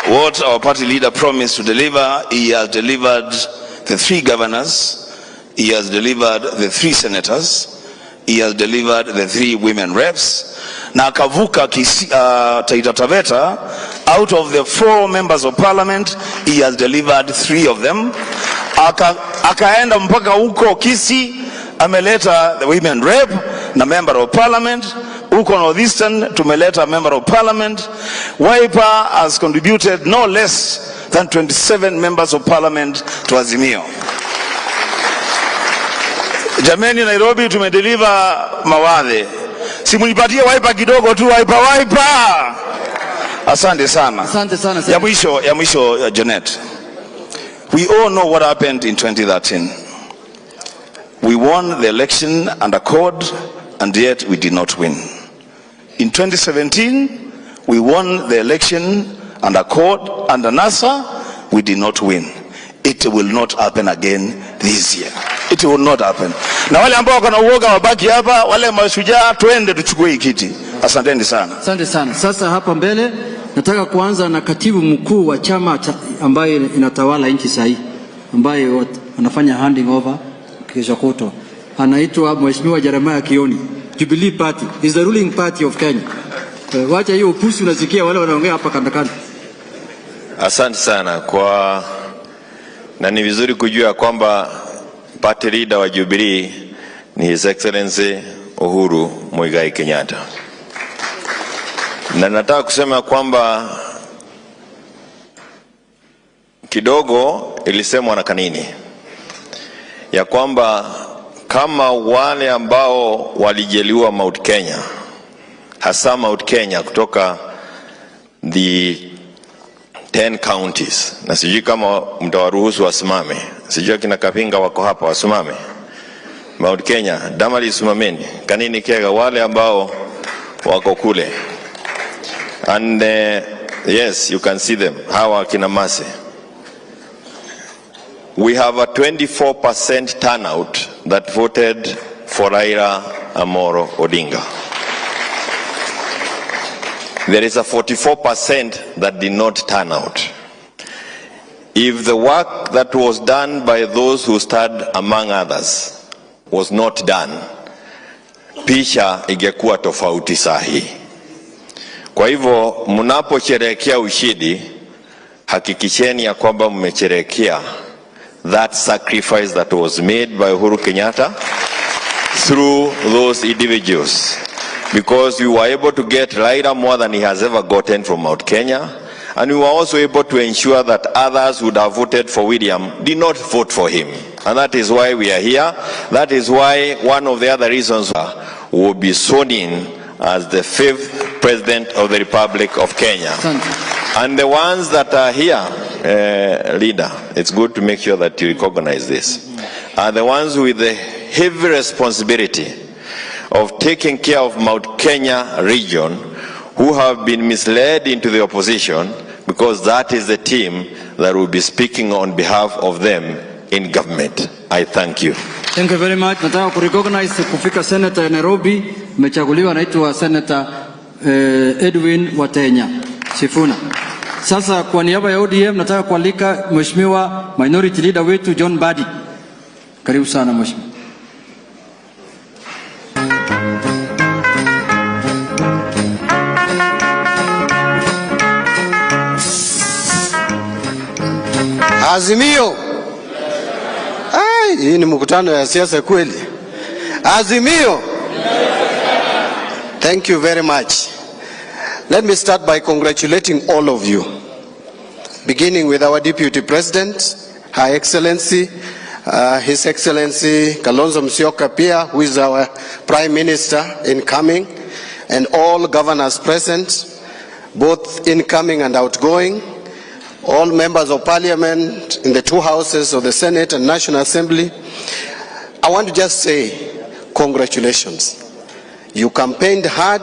What our party leader promised to deliver, he has delivered the 3 governors, he has delivered the 3 senators, he has delivered the 3 women reps, na akavuka Taita Taveta, out of the 4 members of parliament, he has delivered 3 of them. Akaenda mpaka huko Kisii, ameleta the women rep na member of parliament. Huko Northeastern tumeleta member of parliament. Wiper has contributed no less than 27 members of parliament to Azimio. Jameni, Nairobi tumedeliver Mawadhe. Simunipatie Wiper kidogo tu, Wiper. Asante sana. Asante sana. Ya mwisho Janet. We all know what happened in 2013. We won the election under code, and yet we did not win. In 2017, we won the election under code, under NASA, we did not win. It will not happen again this year. It will not happen. Na wale ambao wako na uoga wabaki hapa, wale mashujaa twende tuchukue kiti. Asanteni sana. Asante sana. Sasa hapa mbele nataka kuanza na katibu mkuu wa chama ambaye inatawala nchi sahi, ambaye anafanya handing over kesho kuto. Anaitwa Mheshimiwa Jeremiah Kioni. Jubilee Party is the ruling party of Kenya. Wacha hiyo upusi unasikia wale wanaongea hapa kandakanda. Asante sana na ni vizuri kujua kwamba party leader wa Jubilee ni His Excellency Uhuru Muigai Kenyatta. Na nataka kusema kwamba kidogo ilisemwa na kanini ya kwamba kama wale ambao walijeliwa Mount Kenya, hasa Mount Kenya kutoka the 10 counties, na sijui kama mtawaruhusu wasimame, sijui kina Kapinga wako hapa wasimame. Mount Kenya, damali simameni, kanini kega wale ambao wako kule. And yes, you can see them, hawa kina Mase. We have a 24% turnout that voted for Raila Amolo Odinga. There is a 44% that did not turn out. If the work that was done by those who stood among others was not done, picha ingekuwa tofauti sahi. Kwa hivyo mnaposherehekea ushindi, hakikisheni ya kwamba mmesherehekea that sacrifice that was made by Uhuru Kenyatta through those individuals, because we were able to get Raila more than he has ever gotten from Mount Kenya, and we were also able to ensure that others would have voted for William did not vote for him. And that is why we are here. That is why one of the other reasons will be sworn in as the 5th President of the Republic of Kenya. And the ones that are here, leader, it's good to make sure that you recognize this, are the ones with the heavy responsibility of taking care of Mount Kenya region, who have been misled into the opposition, because that is the team that will be speaking on behalf of them in government. I thank you. Thank you very much. Nataka kurecognize kufika Senator Nairobi, mechaguliwa naitwa Senator Edwin Watenya Sifuna. Sasa kwa niaba ya ODM nataka kualika Mheshimiwa Minority Leader wetu John Badi. Karibu sana Mheshimiwa. Azimio. Hii ni mkutano ya siasa kweli. Azimio. Thank you very much. Let me start by congratulating all of you, beginning with our Deputy President, Her Excellency, His Excellency Kalonzo Musyoka Pia, who is our Prime Minister incoming, and all governors present, both incoming and outgoing, all members of Parliament in the 2 houses of the Senate and National Assembly. I want to just say congratulations. You campaigned hard,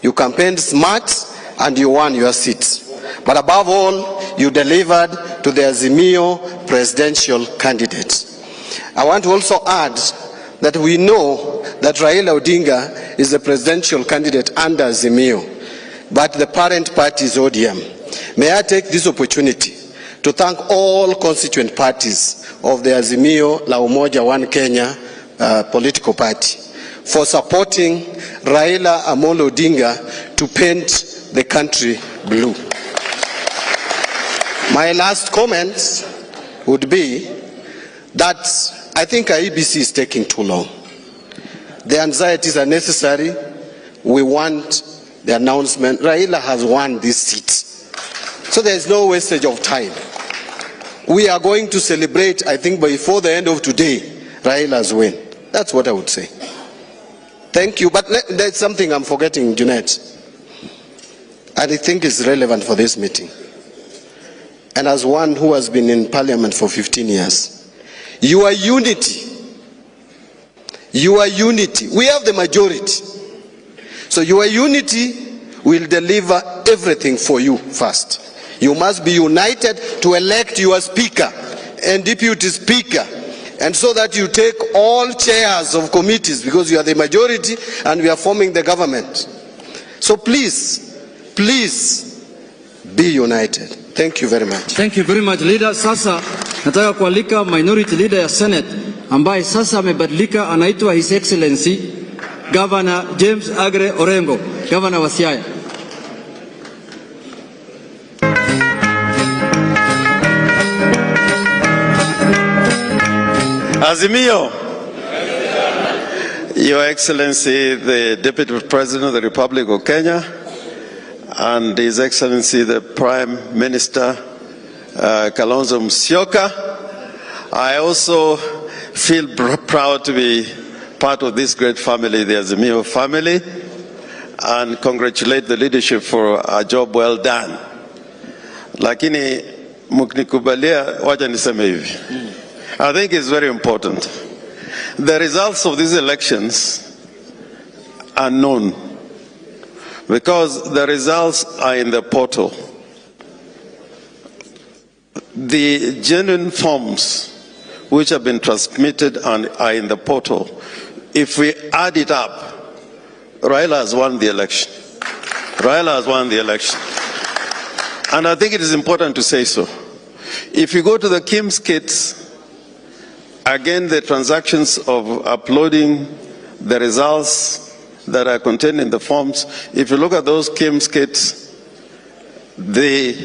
you campaigned smart, and you won your seats. But above all, you delivered to the Azimio presidential candidate. I want to also add that we know that Raila Odinga is the presidential candidate under Azimio, but the parent party is ODM. May I take this opportunity to thank all constituent parties of the Azimio La Umoja One Kenya political party for supporting Raila Amolo Odinga to paint the country blue. My last comment would be that I think IEBC is taking too long. The anxieties are necessary. We want the announcement. Raila has won this seat. So there is no wastage of time. We are going to celebrate, I think, before the end of today, Raila's win. That's what I would say. Thank you. But there's something I'm forgetting, Junet. And I think is relevant for this meeting. And as one who has been in parliament for 15 years, your unity, we have the majority. So your unity will deliver everything for you first. You must be united to elect your speaker and deputy speaker, and so that you take all chairs of committees, because you are the majority and we are forming the government. So please, please be united. Thank you very much. Thank you very much, leader. Sasa nataka kualika minority leader ya Senate ambaye sasa amebadilika, anaitwa His Excellency Governor James Agre Orengo, Governor wa Siaya. Azimio, Your Excellency, the Deputy President of the Republic of Kenya, and His Excellency, the Prime Minister, Kalonzo Musyoka. I also feel proud to be part of this great family, the Azimio family, and congratulate the leadership for a job well done. Lakini mkinikubalia, wacha niseme hivi. I think it's very important. The results of these elections are known because the results are in the portal. The genuine forms which have been transmitted and are in the portal, if we add it up, Raila has won the election. Raila has won the election. And I think it is important to say so. If you go to the Kim's kits, again, the transactions of uploading the results that are contained in the forms, if you look at those Kim's kits, the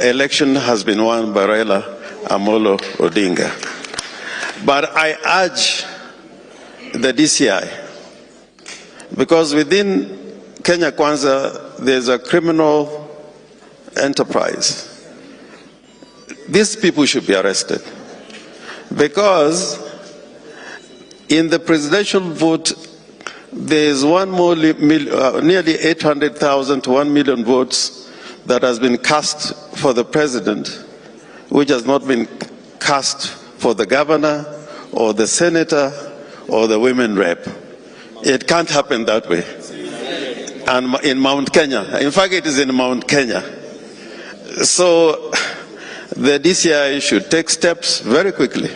election has been won by Raila Amolo Odinga. But I urge the DCI, because within Kenya Kwanza, there's a criminal enterprise. These people should be arrested. Because in the presidential vote, there is nearly 800,000 to 1 million votes that has been cast for the president, which has not been cast for the governor or the senator or the women rep. It can't happen that way. And in Mount Kenya, in fact, it is in Mount Kenya. So the DCI should take steps very quickly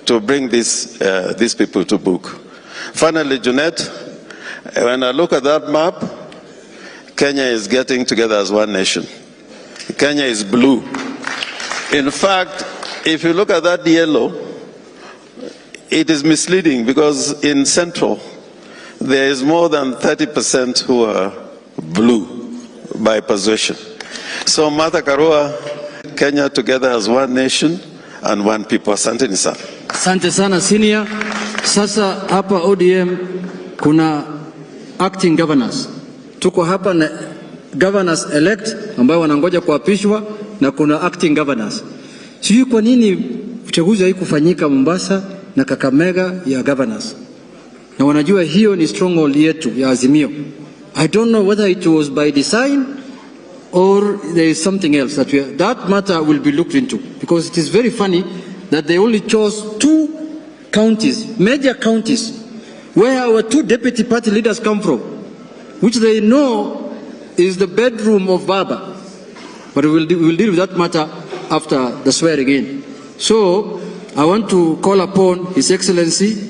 to bring these people to book. Finally, Junet, when I look at that map, Kenya is getting together as one nation. Kenya is blue. In fact, if you look at that yellow, it is misleading because in Central, there is more than 30% who are blue by position. So Martha Karua, Kenya together as one nation and one people. Asante sana. Asante sana senior. Sasa hapa ODM kuna acting governors. Tuko hapa na governors elect ambao wanangoja kuapishwa na kuna acting governors. Sijui kwa nini uchaguzi haikufanyika Mombasa na Kakamega ya governors. Na wanajua hiyo ni stronghold yetu ya Azimio. I don't know whether it was by design or there is something else that matter will be looked into, because it is very funny that they only chose 2 counties, major counties, where our 2 deputy party leaders come from, which they know is the bedroom of Baba. But we will deal with that matter after the swearing in. So I want to call upon His Excellency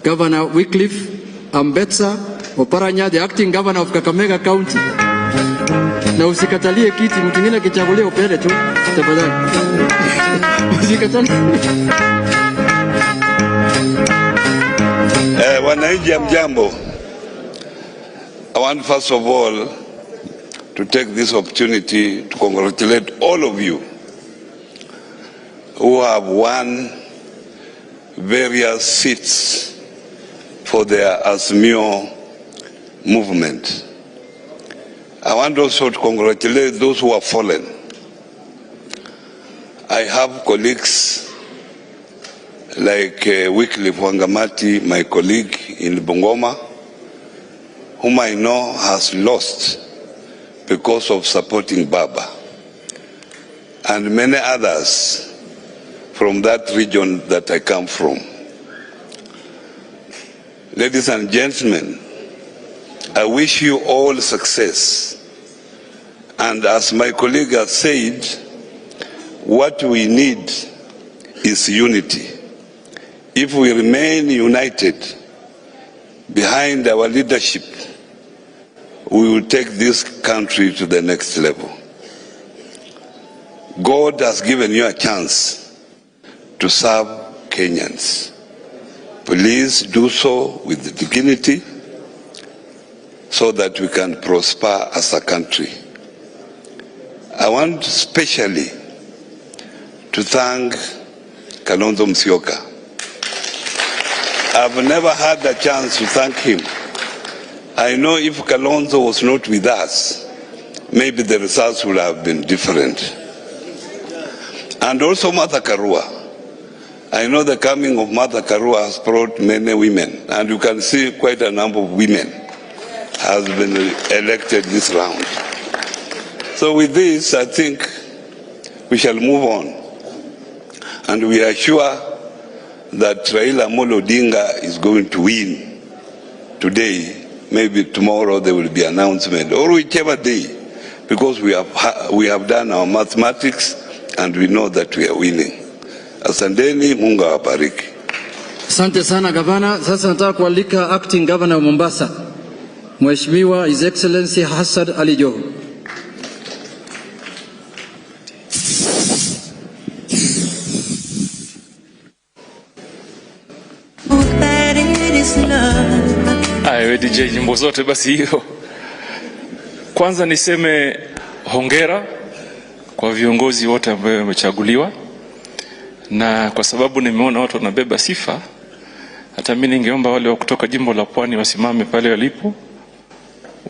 Governor Wycliffe Ambetsa Oparanya, the acting governor of Kakamega County. Na usikatalie kiti, mtu mwingine akichagulia upele tu tafadhali. Usikatalie. Wananchi hamjambo. I want first of all to take this opportunity to congratulate all of you who have won various seats for their Azimio movement. I want also to congratulate those who have fallen. I have colleagues like Wycliffe Wangamati, my colleague in Bungoma, whom I know has lost because of supporting Baba, and many others from that region that I come from. Ladies and gentlemen, I wish you all success. And as my colleague has said, what we need is unity. If we remain united behind our leadership, we will take this country to the next level. God has given you a chance to serve Kenyans. Please do so with dignity so that we can prosper as a country. I want especially to thank Kalonzo Musyoka. I've never had the chance to thank him. I know if Kalonzo was not with us, maybe the results would have been different. And also Martha Karua. I know the coming of Martha Karua has brought many women, and you can see quite a number of women has been elected this round. So with this, I think we shall move on. And we are sure that Raila Amolo Odinga is going to win today. Maybe tomorrow there will be an announcement, or whichever day, because we have done our mathematics and we know that we are winning. Asanteni, Mungu awabariki. Asante sana gavana. Sasa nataka kualika acting governor wa Mombasa, Mheshimiwa His Excellency Hassan Ali Joho. Ayo DJ nyimbo zote basi hiyo. Kwanza niseme hongera kwa viongozi wote ambao wamechaguliwa, na kwa sababu nimeona watu wanabeba sifa, hata mimi ningeomba wale wa kutoka jimbo la Pwani wasimame pale walipo,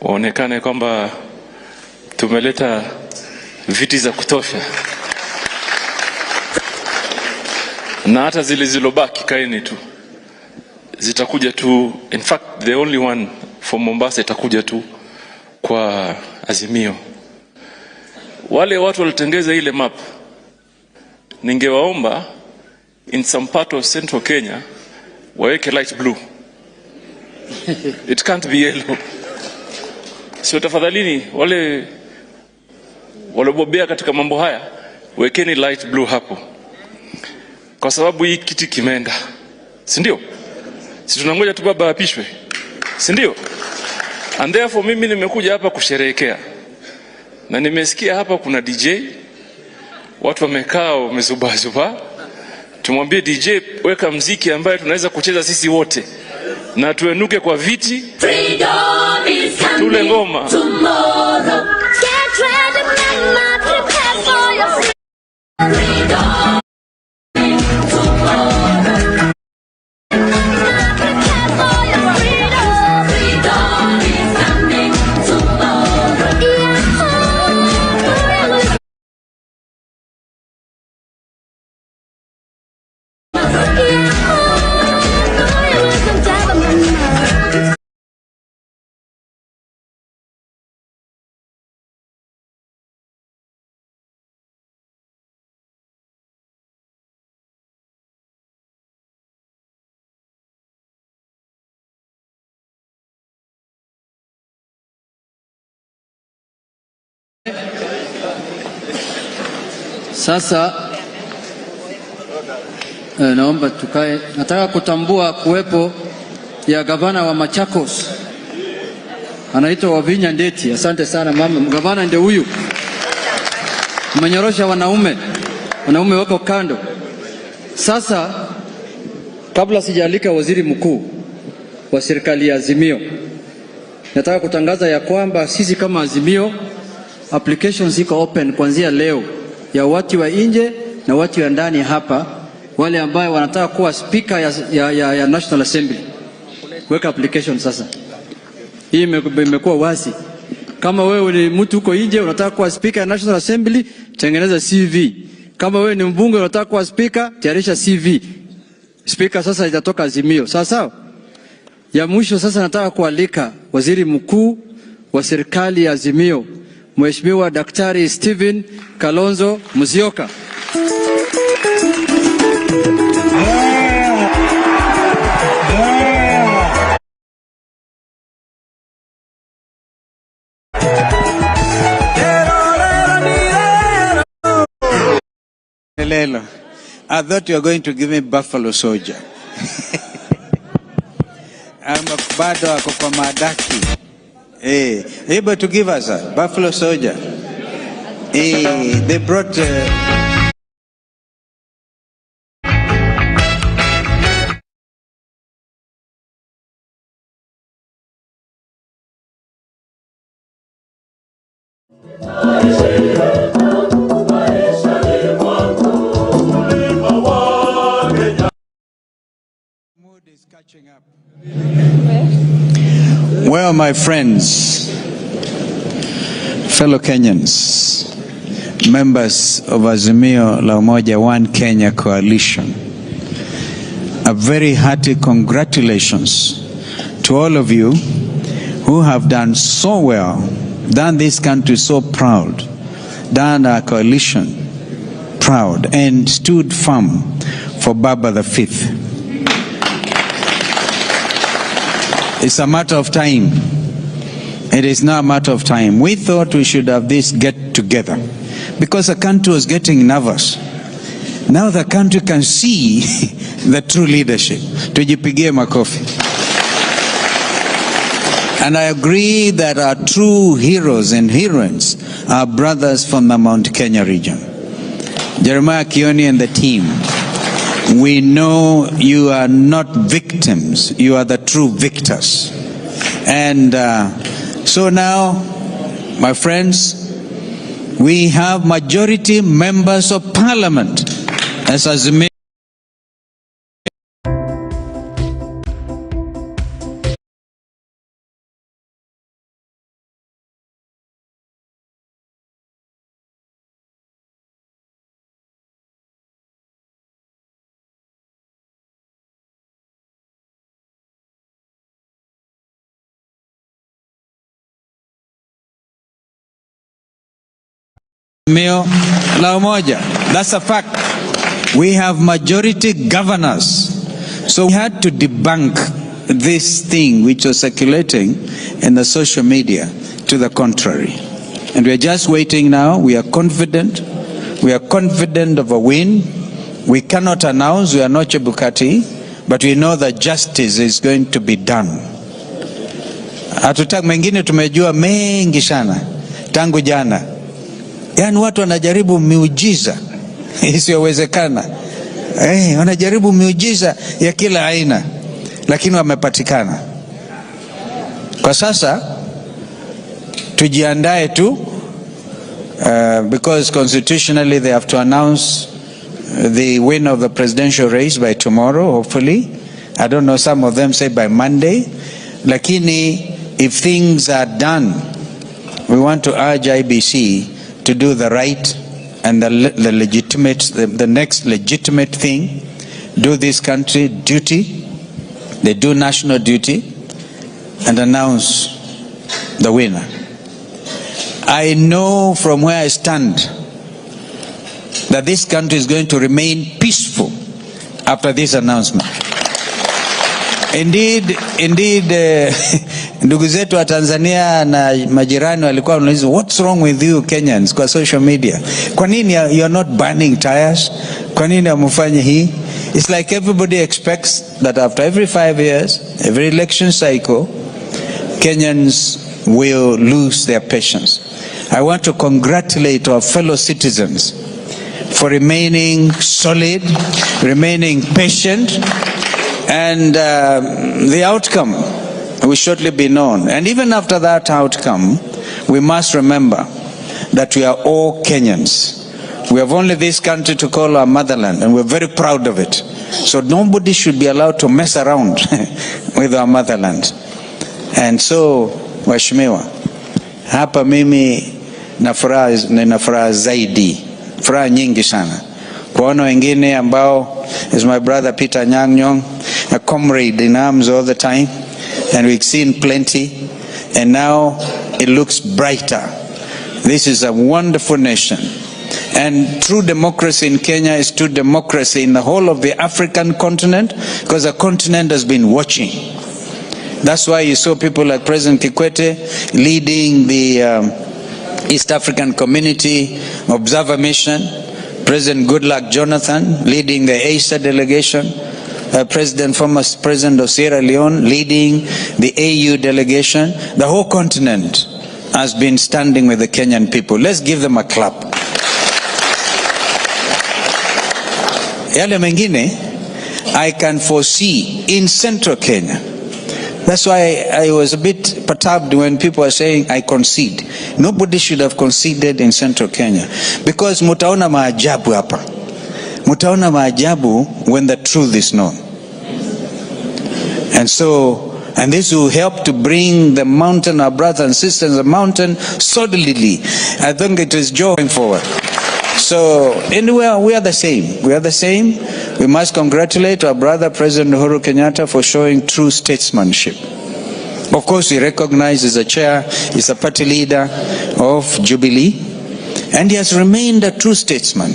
waonekane kwamba tumeleta viti za kutosha, na hata zile zilobaki kaeni tu, zitakuja tu. In fact the only one from Mombasa itakuja tu kwa Azimio. Wale watu walitengeza ile map, ningewaomba in some part of central Kenya waweke light blue. It can't be yellow. So tafadhalini wale walobobea katika mambo haya, wekeni light blue hapo, kwa sababu hii kiti kimeenda, si ndio? Si tunangoja tu baba apishwe, si ndio? And therefore mimi nimekuja hapa kusherehekea, na nimesikia hapa kuna DJ, watu wamekaa wamezubazuba. Tumwambie DJ weka mziki ambaye tunaweza kucheza sisi wote na tuenuke kwa viti, tule ngoma. Naomba tukae. Nataka kutambua kuwepo ya gavana wa Machakos. Anaitwa Wavinya Ndeti. Asante sana mama. Gavana ndio huyu. Mmenyorosha wanaume. Wanaume wako kando. Sasa kabla sijalika waziri mkuu wa serikali ya Azimio, nataka kutangaza ya kwamba sisi kama Azimio applications iko open kuanzia leo ya watu wa nje na watu wa ndani hapa, wale ambao wanataka kuwa speaker ya National Assembly. Weka application sasa. Hii imekuwa wazi. Kama wewe ni mtu uko nje unataka kuwa speaker ya National Assembly, tengeneza CV. Kama wewe ni mbunge unataka kuwa speaker, tayarisha CV. Speaker sasa itatoka Azimio. Sawa sawa? Ya mwisho sasa nataka kualika waziri mkuu wa serikali ya Azimio, Mheshimiwa Daktari Stephen Kalonzo Musyoka. Lelo. I thought you were going to give me Buffalo Soldier. Bado ako kwa madaki. Able to give us a Buffalo Soldier. They brought Well, my friends, fellow Kenyans, members of Azimio la Umoja One Kenya Coalition, a very hearty congratulations to all of you who have done so well, done this country so proud, done our coalition proud, and stood firm for Baba the Fifth. It's a matter of time. It is not a matter of time. We thought we should have this get together because the country was getting nervous. Now the country can see the true leadership. Tujipigie makofi. And I agree that our true heroes and heroines are brothers from the Mount Kenya region. Jeremiah Kioni and the team. We know you are not victims, you are the true victors. And so now, my friends, we have majority members of parliament as Azimio. La Umoja. That's a fact. We have majority governors. So we had to debunk this thing which was circulating in the social media to the contrary. And we are just waiting now. We are confident. We are confident of a win. We cannot announce, we are not Chebukati, but we know that justice is going to be done. Hatutaki mengine, tumejua mengi sana tangu jana. Yani watu wanajaribu miujiza isiyowezekana. Wanajaribu miujiza ya kila aina, lakini wamepatikana. Kwa sasa tujiandae tu, because constitutionally they have to announce the winner of the presidential race by tomorrow, hopefully. I don't know, some of them say by Monday. Lakini if things are done, we want to urge IBC to do the right and the legitimate, the next legitimate thing, do this country duty, they do national duty, and announce the winner. I know from where I stand that this country is going to remain peaceful after this announcement. Indeed, ndugu zetu wa Tanzania na majirani walikuwa wanauliza, what's wrong with you Kenyans kwa social media? Kwa nini you are not burning tires? Kwa nini hamfanyi hii? It's like everybody expects that after every 5 years, every election cycle, Kenyans will lose their patience. I want to congratulate our fellow citizens for remaining solid, remaining patient, and the outcome will shortly be known. And even after that outcome, we must remember that we are all Kenyans. We have only this country to call our motherland, and we're very proud of it. So nobody should be allowed to mess around with our motherland. And so, Waheshimiwa, hapa mimi na furaha zaidi, furaha nyingi sana. Kuona wengine ambao is my brother Peter Nyang'nyong, a comrade in arms all the time, and we've seen plenty, and now it looks brighter. This is a wonderful nation. And true democracy in Kenya is true democracy in the whole of the African continent, because the continent has been watching. That's why you saw people like President Kikwete leading the East African Community Observer Mission, President Goodluck Jonathan leading the ASA delegation, former President of Sierra Leone leading the AU delegation. The whole continent has been standing with the Kenyan people. Let's give them a clap. Yale mengine, I can foresee in central Kenya. That's why I was a bit perturbed when people are saying I concede. Nobody should have conceded in central Kenya, because mutaona maajabu hapa. Mutaona maajabu when the truth is known. And this will help to bring the mountain, our brothers and sisters, the mountain solidly. I think it is going forward. So anyway, we are the same. We are the same. We must congratulate our brother President Uhuru Kenyatta for showing true statesmanship. Of course, we recognize he's a chair, he's a party leader of Jubilee, and he has remained a true statesman,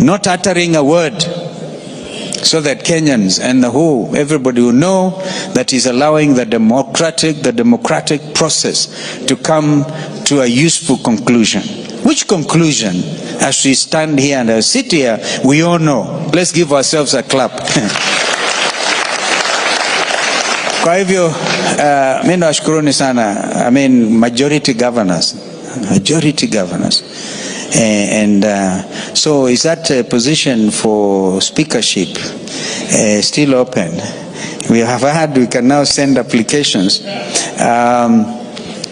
not uttering a word, so that Kenyans and everybody will know that he's allowing the democratic process to come to a useful conclusion. Which conclusion, as we stand here and sit here, we all know. Let's give ourselves a clap. Kwa hivyo, mimi nawashukuruni sana. I mean, majority governors. So is that position for speakership still open? We can now send applications.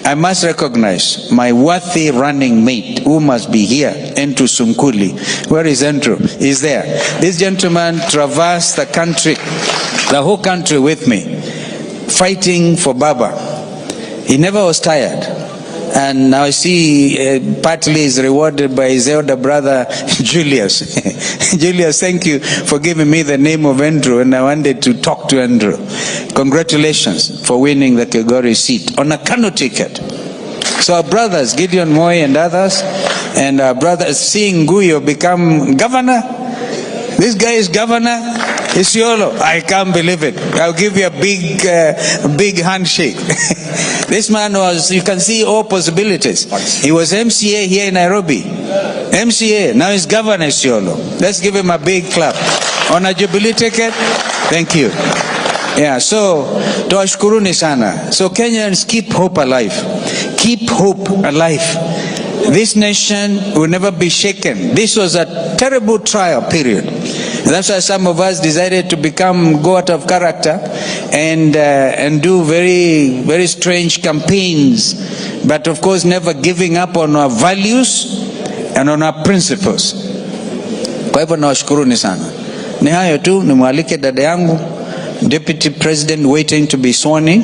I must recognize my worthy running mate who must be here, Andrew Sunkuli. Where is Andrew? He's there. This gentleman traversed the country, the whole country with me, fighting for Baba. He never was tired. And now I see partly is rewarded by his elder brother, Julius. Julius, thank you for giving me the name of Andrew, and I wanted to talk to Andrew. Congratulations for winning the Kigori seat on a Kano ticket. So our brothers, Gideon Moi and others, and our brothers seeing Guyo become governor. This guy is governor. Isiolo, I can't believe it. I'll give you a big handshake. This man was, you can see all possibilities. He was MCA here in Nairobi. MCA, now he's governor Isiolo. Let's give him a big clap. On a Jubilee ticket, thank you. Yeah, so, tuwashukuruni sana. So Kenyans, keep hope alive. Keep hope alive. This nation will never be shaken. This was a terrible trial period. That's why some of us decided to go out of character and do very, very strange campaigns. But of course, never giving up on our values and on our principles. Kwa hivyo nawashukuruni sana. Ni hayo tu, nimwalike dada yangu, Deputy President waiting to be sworn in,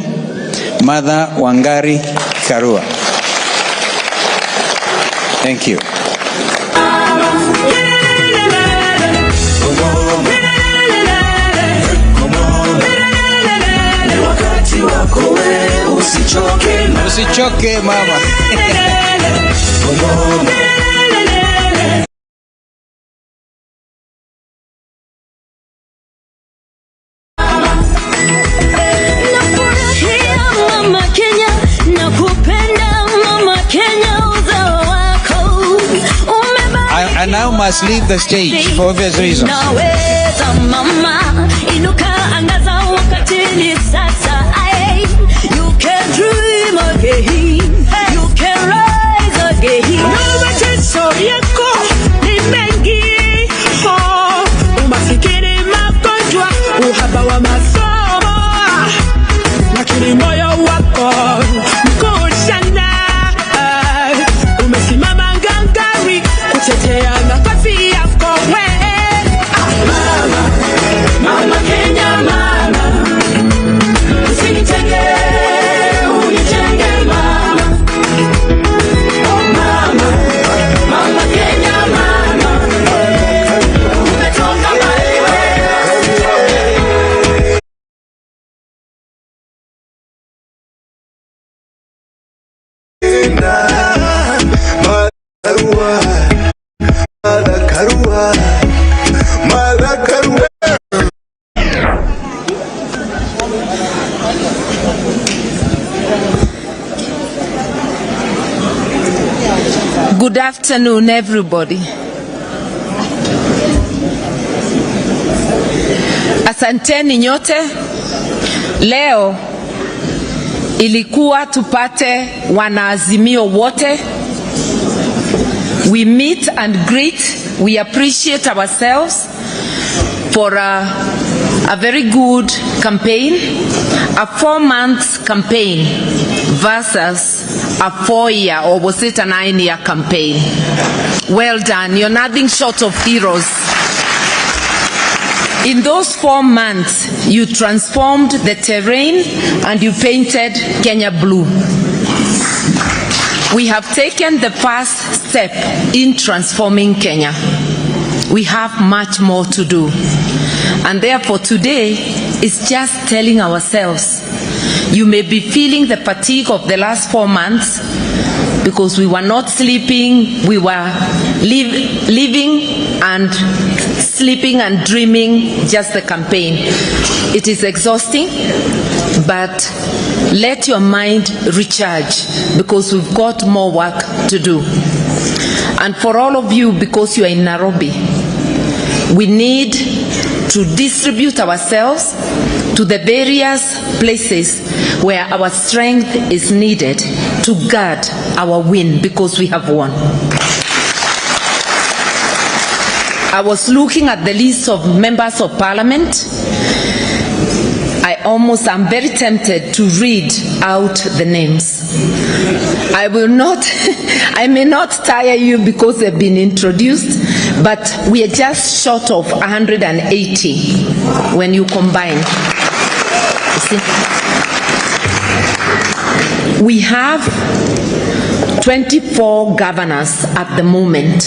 Mother Wangari Karua. Thank you. Usichoke mama. Mama Kenya, nakupenda mama Kenya, uzao wako umebaki. I now Omochokoro must leave the stage for obvious reasons. You can dream again. You can rise again. Umasikini magonjwa, uhaba wa masomo, lakini moyo wako mkuu sana. Umesimama ngangari kutetea nafasi yako wewe. Mama, mama Kenya mama, usinitenge, unitenge mama. Oh mama, mama Kenya mama, umetoka mbali wewe. Good afternoon, everybody. Asanteni nyote. Leo ilikuwa tupate wanaazimio wote. We meet and greet. We appreciate ourselves for a very good campaign, a 4-month campaign versus a 4-year, or was it a 9-year campaign? Well done. You're nothing short of heroes. In those 4 months, you transformed the terrain and you painted Kenya blue. We have taken the first step in transforming Kenya. We have much more to do. And therefore today is just telling ourselves, you may be feeling the fatigue of the last 4 months because we were not sleeping, we were living and sleeping and dreaming just the campaign. It is exhausting, but let your mind recharge because we've got more work to do. And for all of you, because you are in Nairobi, we need to distribute ourselves to the various places where our strength is needed to guard our win, because we have won. I was looking at the list of members of parliament. I'm very tempted to read out the names. I may not tire you because they've been introduced, but we are just short of 180 when you combine. You see? We have 24 governors at the moment.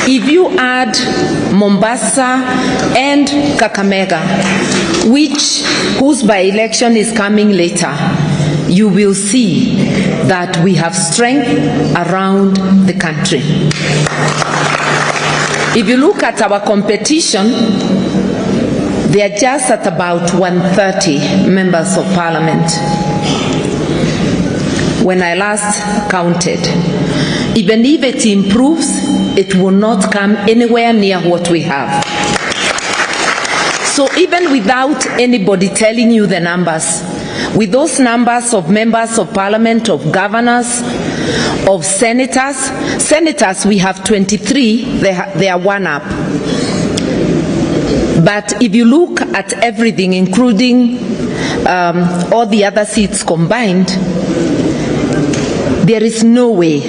If you add Mombasa and Kakamega, whose by-election is coming later, you will see that we have strength around the country. If you look at our competition, they are just at about 130 members of parliament. When I last counted, even if it improves, it will not come anywhere near what we have. So even without anybody telling you the numbers, with those numbers of members of parliament, of governors, of senators we have 23, they are one up. But if you look at everything, including all the other seats combined, there is no way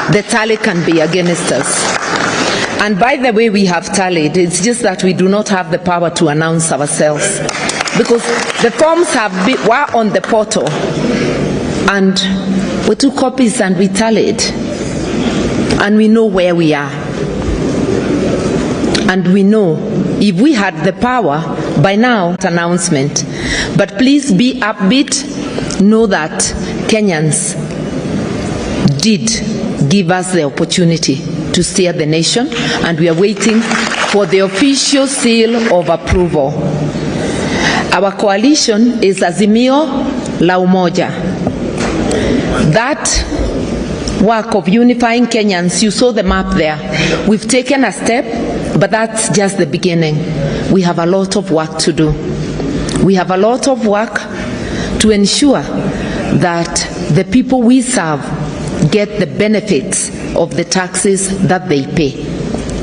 the tally can be against us. And by the way, we have tallied. It's just that we do not have the power to announce ourselves, because the forms were on the portal, and we took copies and we tallied, and we know where we are. And we know if we had the power by now, announcement. But please be upbeat. Know that Kenyans did give us the opportunity to steer the nation, and we are waiting for the official seal of approval. Our coalition is Azimio la Umoja. That work of unifying Kenyans, you saw the map there. We've taken a step, but that's just the beginning. We have a lot of work to do. We have a lot of work to ensure that the people we serve get the benefits of the taxes that they pay.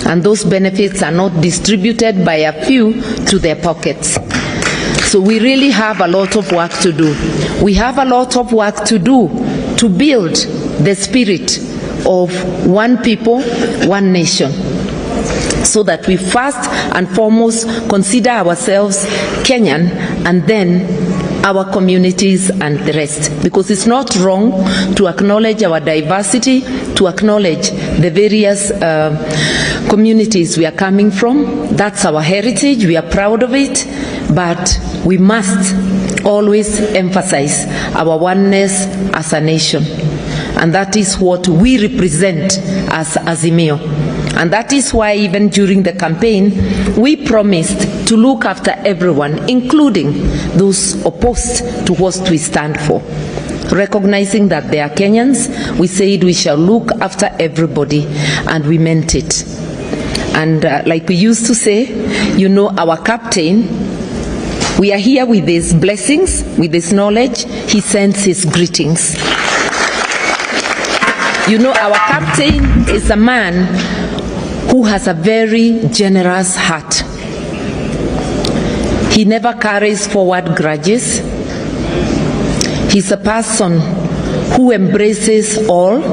And those benefits are not distributed by a few to their pockets. So we really have a lot of work to do. We have a lot of work to do to build the spirit of one people, one nation, so that we first and foremost consider ourselves Kenyan and then our communities and the rest. Because it's not wrong to acknowledge our diversity, to acknowledge the various communities we are coming from. That's our heritage, we are proud of it, but we must always emphasize our oneness as a nation. And that is what we represent as Azimio. And that is why even during the campaign, we promised to look after everyone, including those opposed to what we stand for. Recognizing that they are Kenyans, we said we shall look after everybody, and we meant it. And like we used to say, you know, our captain, we are here with his blessings, with his knowledge, he sends his greetings. You know, our captain is a man who has a very generous heart. He never carries forward grudges. He's a person who embraces all,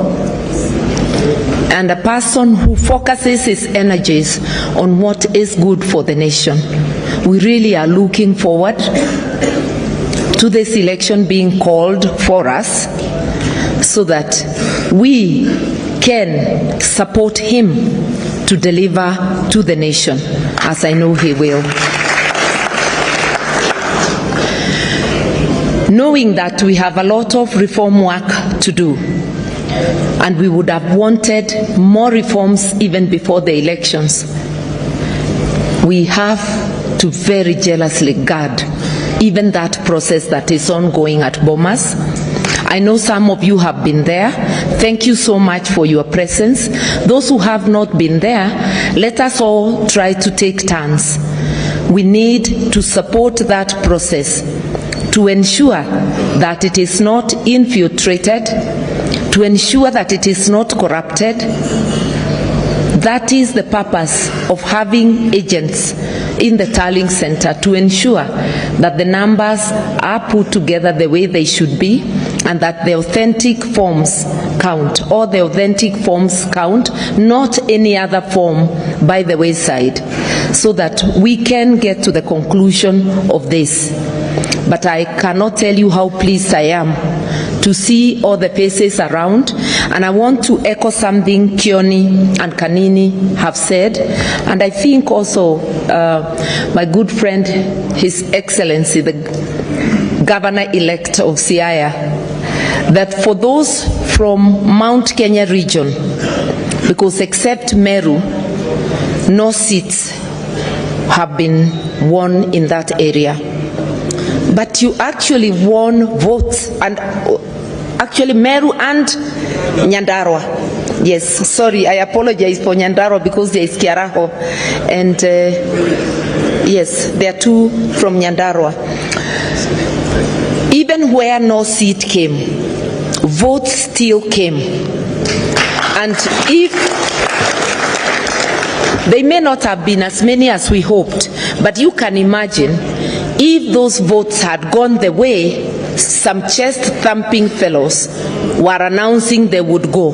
and a person who focuses his energies on what is good for the nation. We really are looking forward to this election being called for us, so that we can support him to deliver to the nation, as I know he will. Knowing that we have a lot of reform work to do, and we would have wanted more reforms even before the elections, we have to very jealously guard even that process that is ongoing at Bomas. I know some of you have been there. Thank you so much for your presence. Those who have not been there, let us all try to take turns. We need to support that process to ensure that it is not infiltrated, to ensure that it is not corrupted. That is the purpose of having agents in the tallying center, to ensure that the numbers are put together the way they should be, and that the authentic forms count, or the authentic forms count, not any other form by the wayside, so that we can get to the conclusion of this. But I cannot tell you how pleased I am to see all the faces around, and I want to echo something Kioni and Kanini have said, and I think also my good friend, His Excellency, the Governor-elect of Siaya, that for those from Mount Kenya region, because except Meru, no seats have been won in that area. But you actually won votes, and actually Meru and Nyandarua. Yes, sorry, I apologize for Nyandarua because there is Kiaraho, and yes, there are two from Nyandarua. Even where no seat came, votes still came. And if they may not have been as many as we hoped, but you can imagine if those votes had gone the way some chest-thumping fellows were announcing they would go,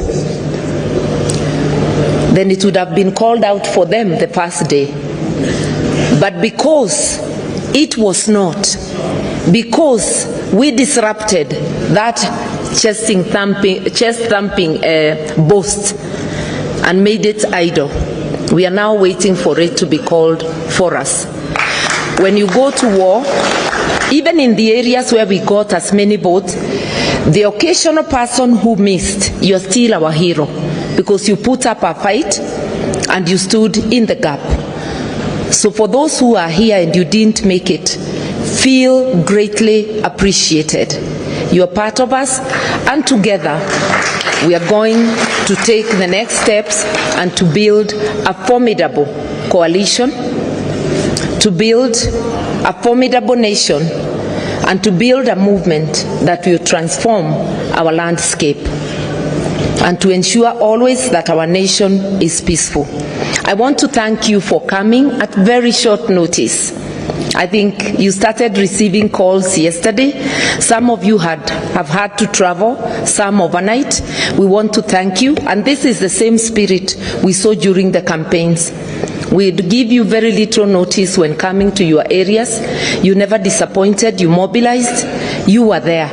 then it would have been called out for them the first day. But because it was not, because we disrupted that chest-thumping boast and made it idle, we are now waiting for it to be called for us. When you go to war, even in the areas where we got as many votes, the occasional person who missed, you're still our hero, because you put up a fight and you stood in the gap. So for those who are here and you didn't make it, feel greatly appreciated. You are part of us, and together We are going to take the next steps and to build a formidable coalition, to build a formidable nation, and to build a movement that will transform our landscape and to ensure always that our nation is peaceful. I want to thank you for coming at very short notice. I think you started receiving calls yesterday. Some of you have had to travel, some overnight. We want to thank you, and this is the same spirit we saw during the campaigns. We'd give you very little notice when coming to your areas. You never disappointed, you mobilized, you were there,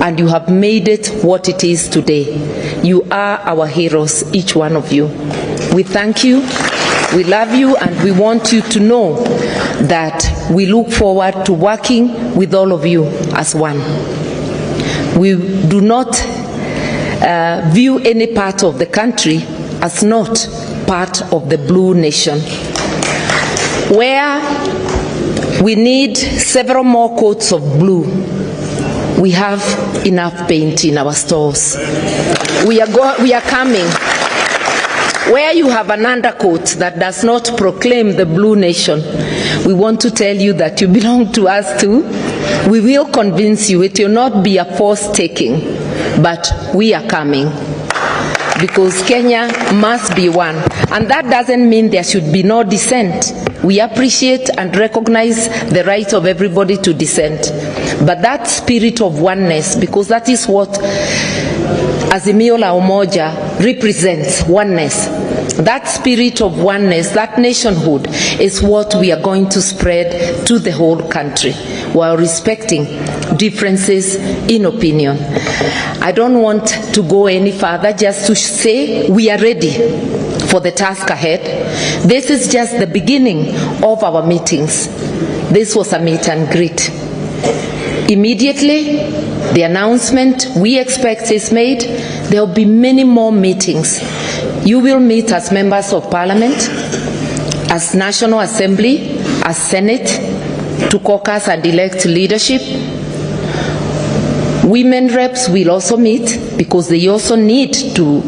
and you have made it what it is today. You are our heroes, each one of you. We thank you, we love you, and we want you to know that we look forward to working with all of you as one. We do not view any part of the country as not part of the blue nation. Where we need several more coats of blue, we have enough paint in our stores. We are coming. Where you have an undercoat that does not proclaim the blue nation, we want to tell you that you belong to us too. We will convince you. It will not be a force taking, but we are coming. Because Kenya must be one. And that doesn't mean there should be no dissent. We appreciate and recognize the right of everybody to dissent. But that spirit of oneness, because that is what Azimio la Umoja represents, oneness. That spirit of oneness, that nationhood, is what we are going to spread to the whole country while respecting differences in opinion. I don't want to go any further, just to say we are ready for the task ahead. This is just the beginning of our meetings. This was a meet and greet. Immediately, the announcement we expect is made. There will be many more meetings. You will meet as members of parliament, as National Assembly, as Senate, to caucus and elect leadership. Women reps will also meet because they also need to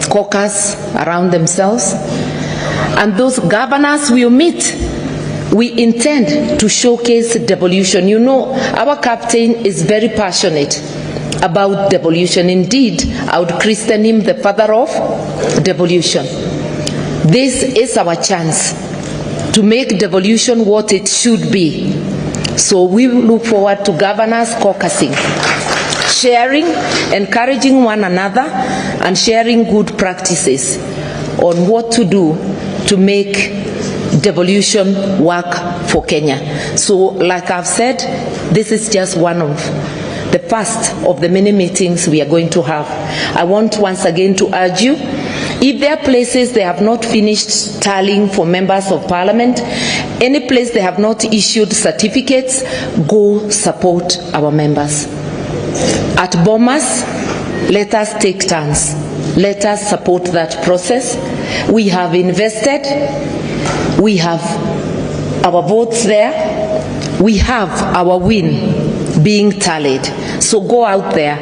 caucus around themselves. And those governors will meet. We intend to showcase devolution. You know, our captain is very passionate about devolution. Indeed, I would christen him the father of devolution. This is our chance to make devolution what it should be. So we look forward to governors caucusing, sharing, encouraging one another, and sharing good practices on what to do to make devolution work for Kenya. So, like I've said, this is just one of the first of the many meetings we are going to have. I want once again to urge you, if there are places they have not finished tallying for members of parliament, any place they have not issued certificates, go support our members. At Bomas, let us take turns. Let us support that process. We have invested. We have our votes there. We have our win being tallied. So go out there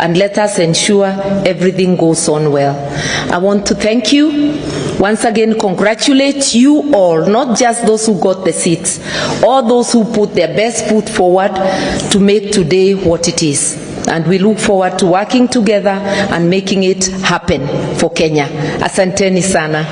and let us ensure everything goes on well. I want to thank you. Once again, congratulate you all, not just those who got the seats, all those who put their best foot forward to make today what it is. And we look forward to working together and making it happen for Kenya. Asanteni sana.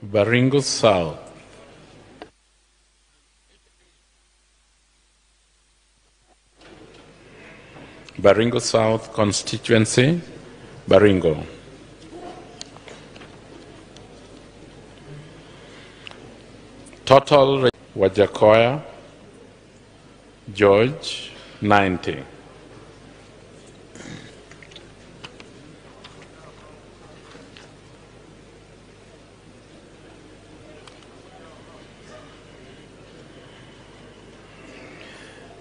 Baringo South. Baringo South constituency, Baringo. Total Wajakoya, George, 90.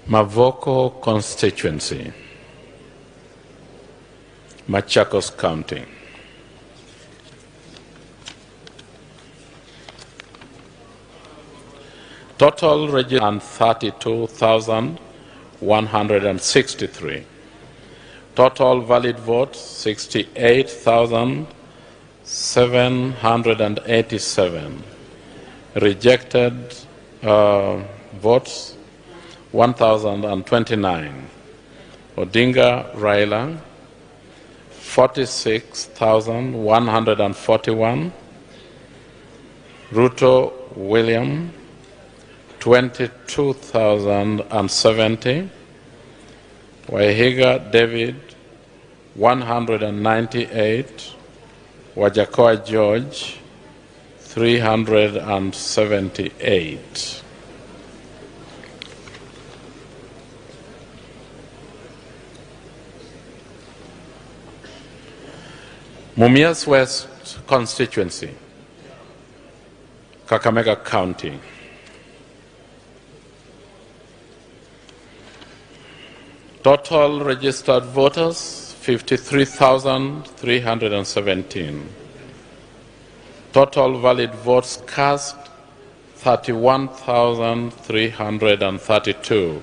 Mavoko constituency, Machakos County. Total registered 32,163. Total valid votes 68,787. Rejected votes 1,029. Odinga Raila 46,141. Ruto William 22,070. Wahiga David 198. Wajakoya George 378. Mumias West constituency, Kakamega County. Total registered voters 53,317. Total valid votes cast 31,332.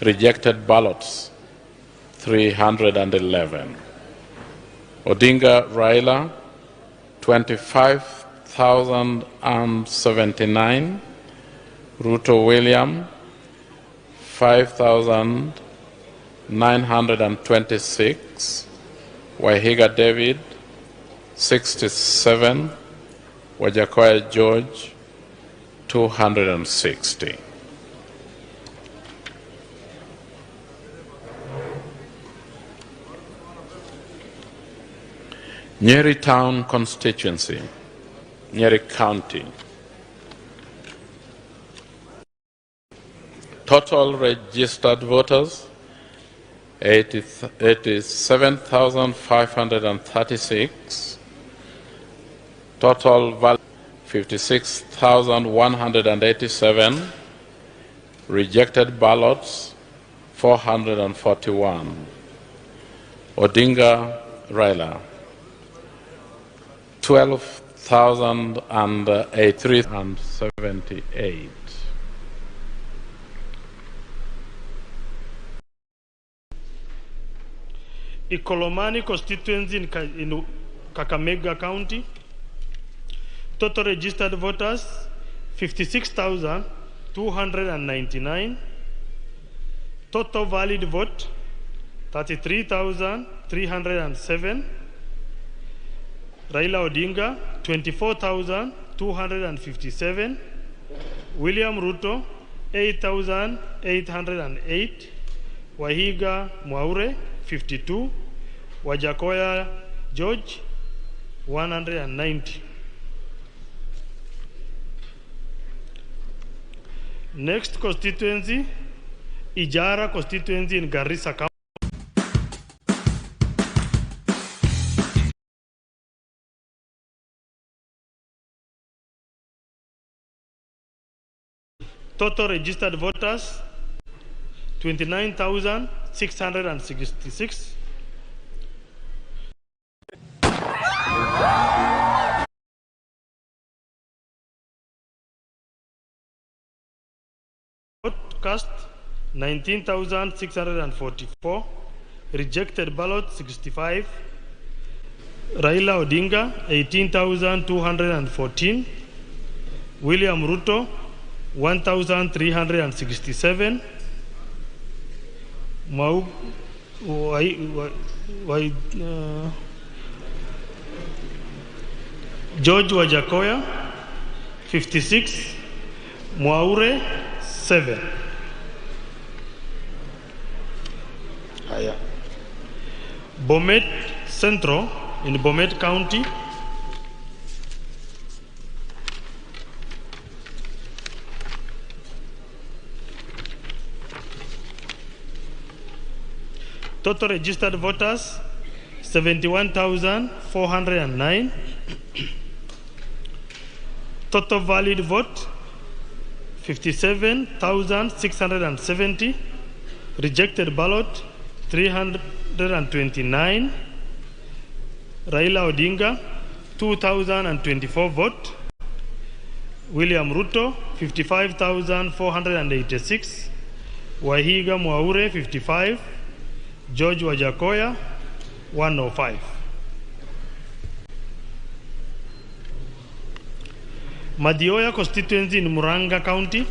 Rejected ballots 311. Odinga Raila 25,079. Ruto William 5,926. Wahiga David 67. Wajakoya George 260. Nyeri Town constituency, Nyeri County. Total registered voters 87,536. Total valid 56,187. Rejected ballots 441. Odinga Raila 12,083.78. Ikolomani constituency in Kakamega County. Total registered voters 56,299. Total valid vote 33,307. Raila Odinga 24,257. William Ruto 8,808. Wahiga Mwaure 52. Wajakoya George 190. Next constituency, Ijara constituency in Garissa County. Total registered voters 29,666. Vote cast 19,644. Rejected ballot 65. Raila Odinga 18,214. William Ruto 1,367. George Wajakoya 56. Mwaure 7. Bomet Central in Bomet County. Total registered voters 71,409. Total valid vote 57,670. Rejected ballot 329. Raila Odinga 2,024 votes. William Ruto 55,486. Wahiga Mwaure 55. George Wajakoya 105. Madioya constituency in Muranga County.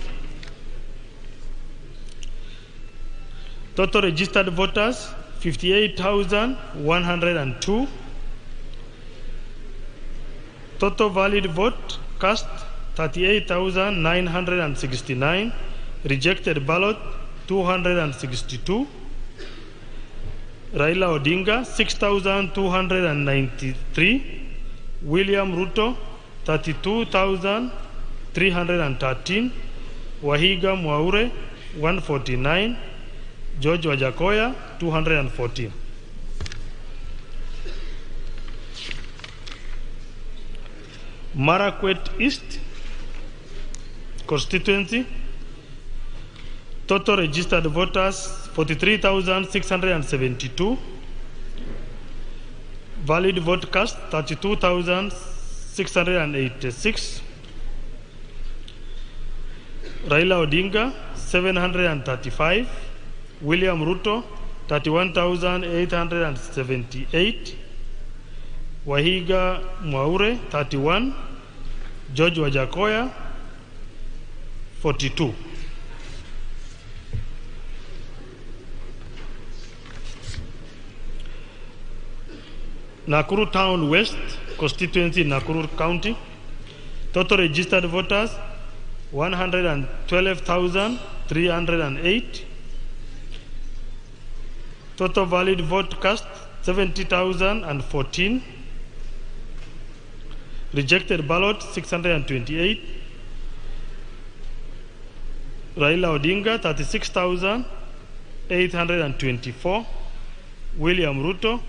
Total registered voters 58,102. Total valid vote cast 38,969. Rejected ballot 262. Raila Odinga 6,293. William Ruto 32,313. Wahiga Mwaure 149. George Wajakoya 214. Marakwet East constituency. Total registered voters 43,672. Valid vote cast 32,686. Raila Odinga 735. William Ruto 31,878. Wahiga Mwaure 31. George Wajakoya 42. Nakuru Town West constituency, Nakuru County. Total registered voters 112,308. Total valid vote cast 70,014. Rejected ballot 628. Raila Odinga 36,824. William Ruto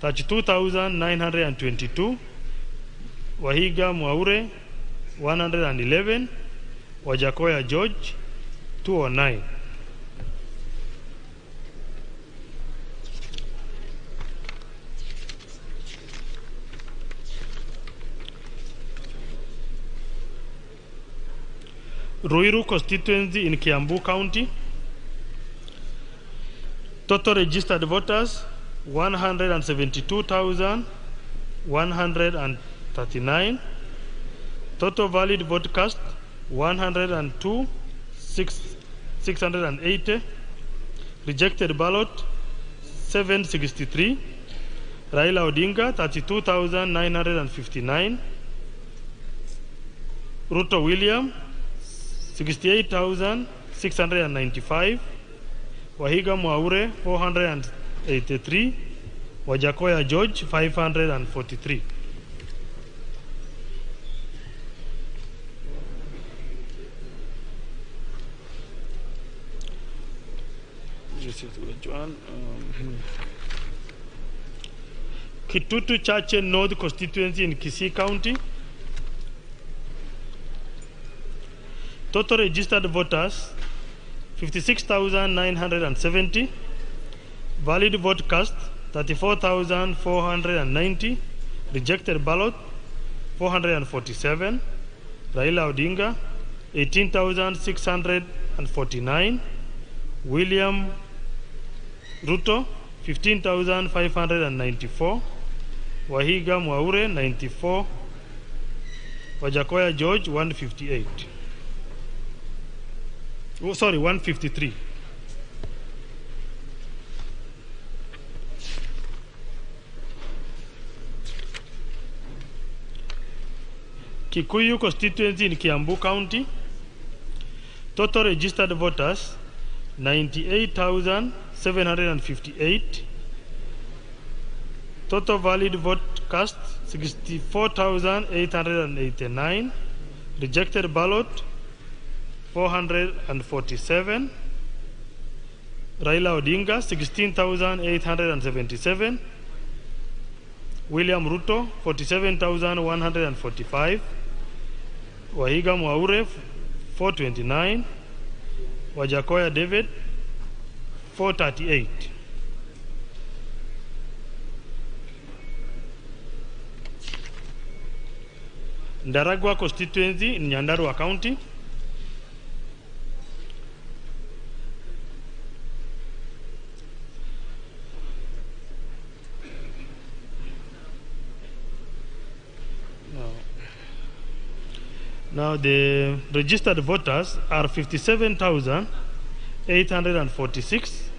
32,922. Wahiga Mwaure 111. Wajakoya George 209. Ruiru constituency in Kiambu County. Total registered voters 172,139. Total valid vote cast 102,680. Rejected ballot 763. Raila Odinga 32,959. Ruto William 68,695. Wahiga Mwaure 483. Wajakoya George 543. Kitutu Chache North constituency in Kisii County. Total registered voters 56,970. Valid vote cast 34,490. Rejected ballot 447. Raila Odinga 18,649. William Ruto 15,594. Wahiga Mwaure 94. Wajakoya George 158. Oh, sorry, 153. Kikuyu constituency in Kiambu County. Total registered voters 98,758. Total valid vote cast 64,889. Rejected ballot 447. Raila Odinga 16,877. William Ruto 47,145. Wahiga Mwaure 429. Wajakoya David 438. Ndaragwa constituency in Nyandarua County. Now the registered voters are 57,846.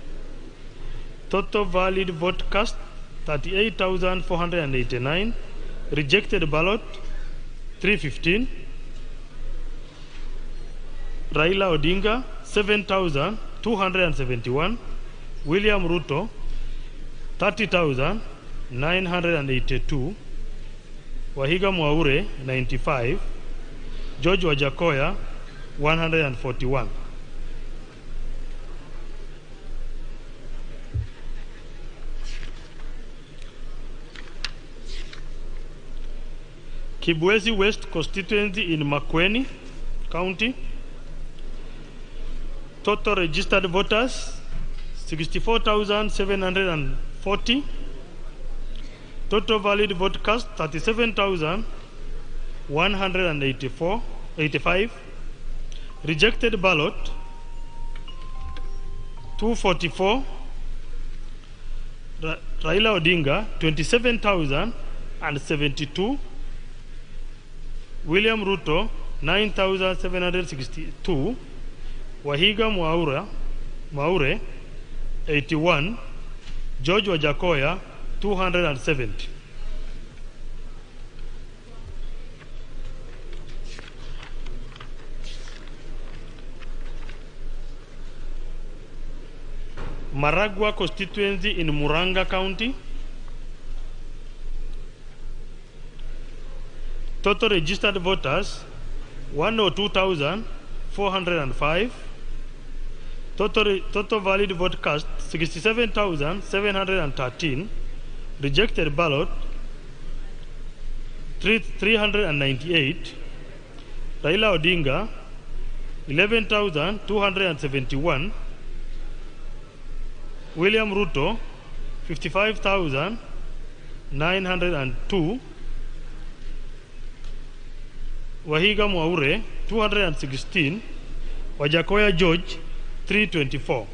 Total valid vote cast 38,489. Rejected ballot 315. Raila Odinga 7,271. William Ruto 30,982. Wahiga Mwaure 95. George Wajakoya 141. Kibwezi West constituency in Makueni County. Total registered voters 64,740. Total valid vote cast 37,185. Rejected ballot 244. Raila Odinga 27,072. William Ruto 9,762. Wahiga Mwaure 81. George Wajakoya 270. Maragua constituency in Muranga County. Total registered voters 102,405. Total valid vote cast 67,713. Rejected ballot 398. Raila Odinga 11,271. William Ruto 55,902. Wahiga Mwaure 216. Wajakoya George 324.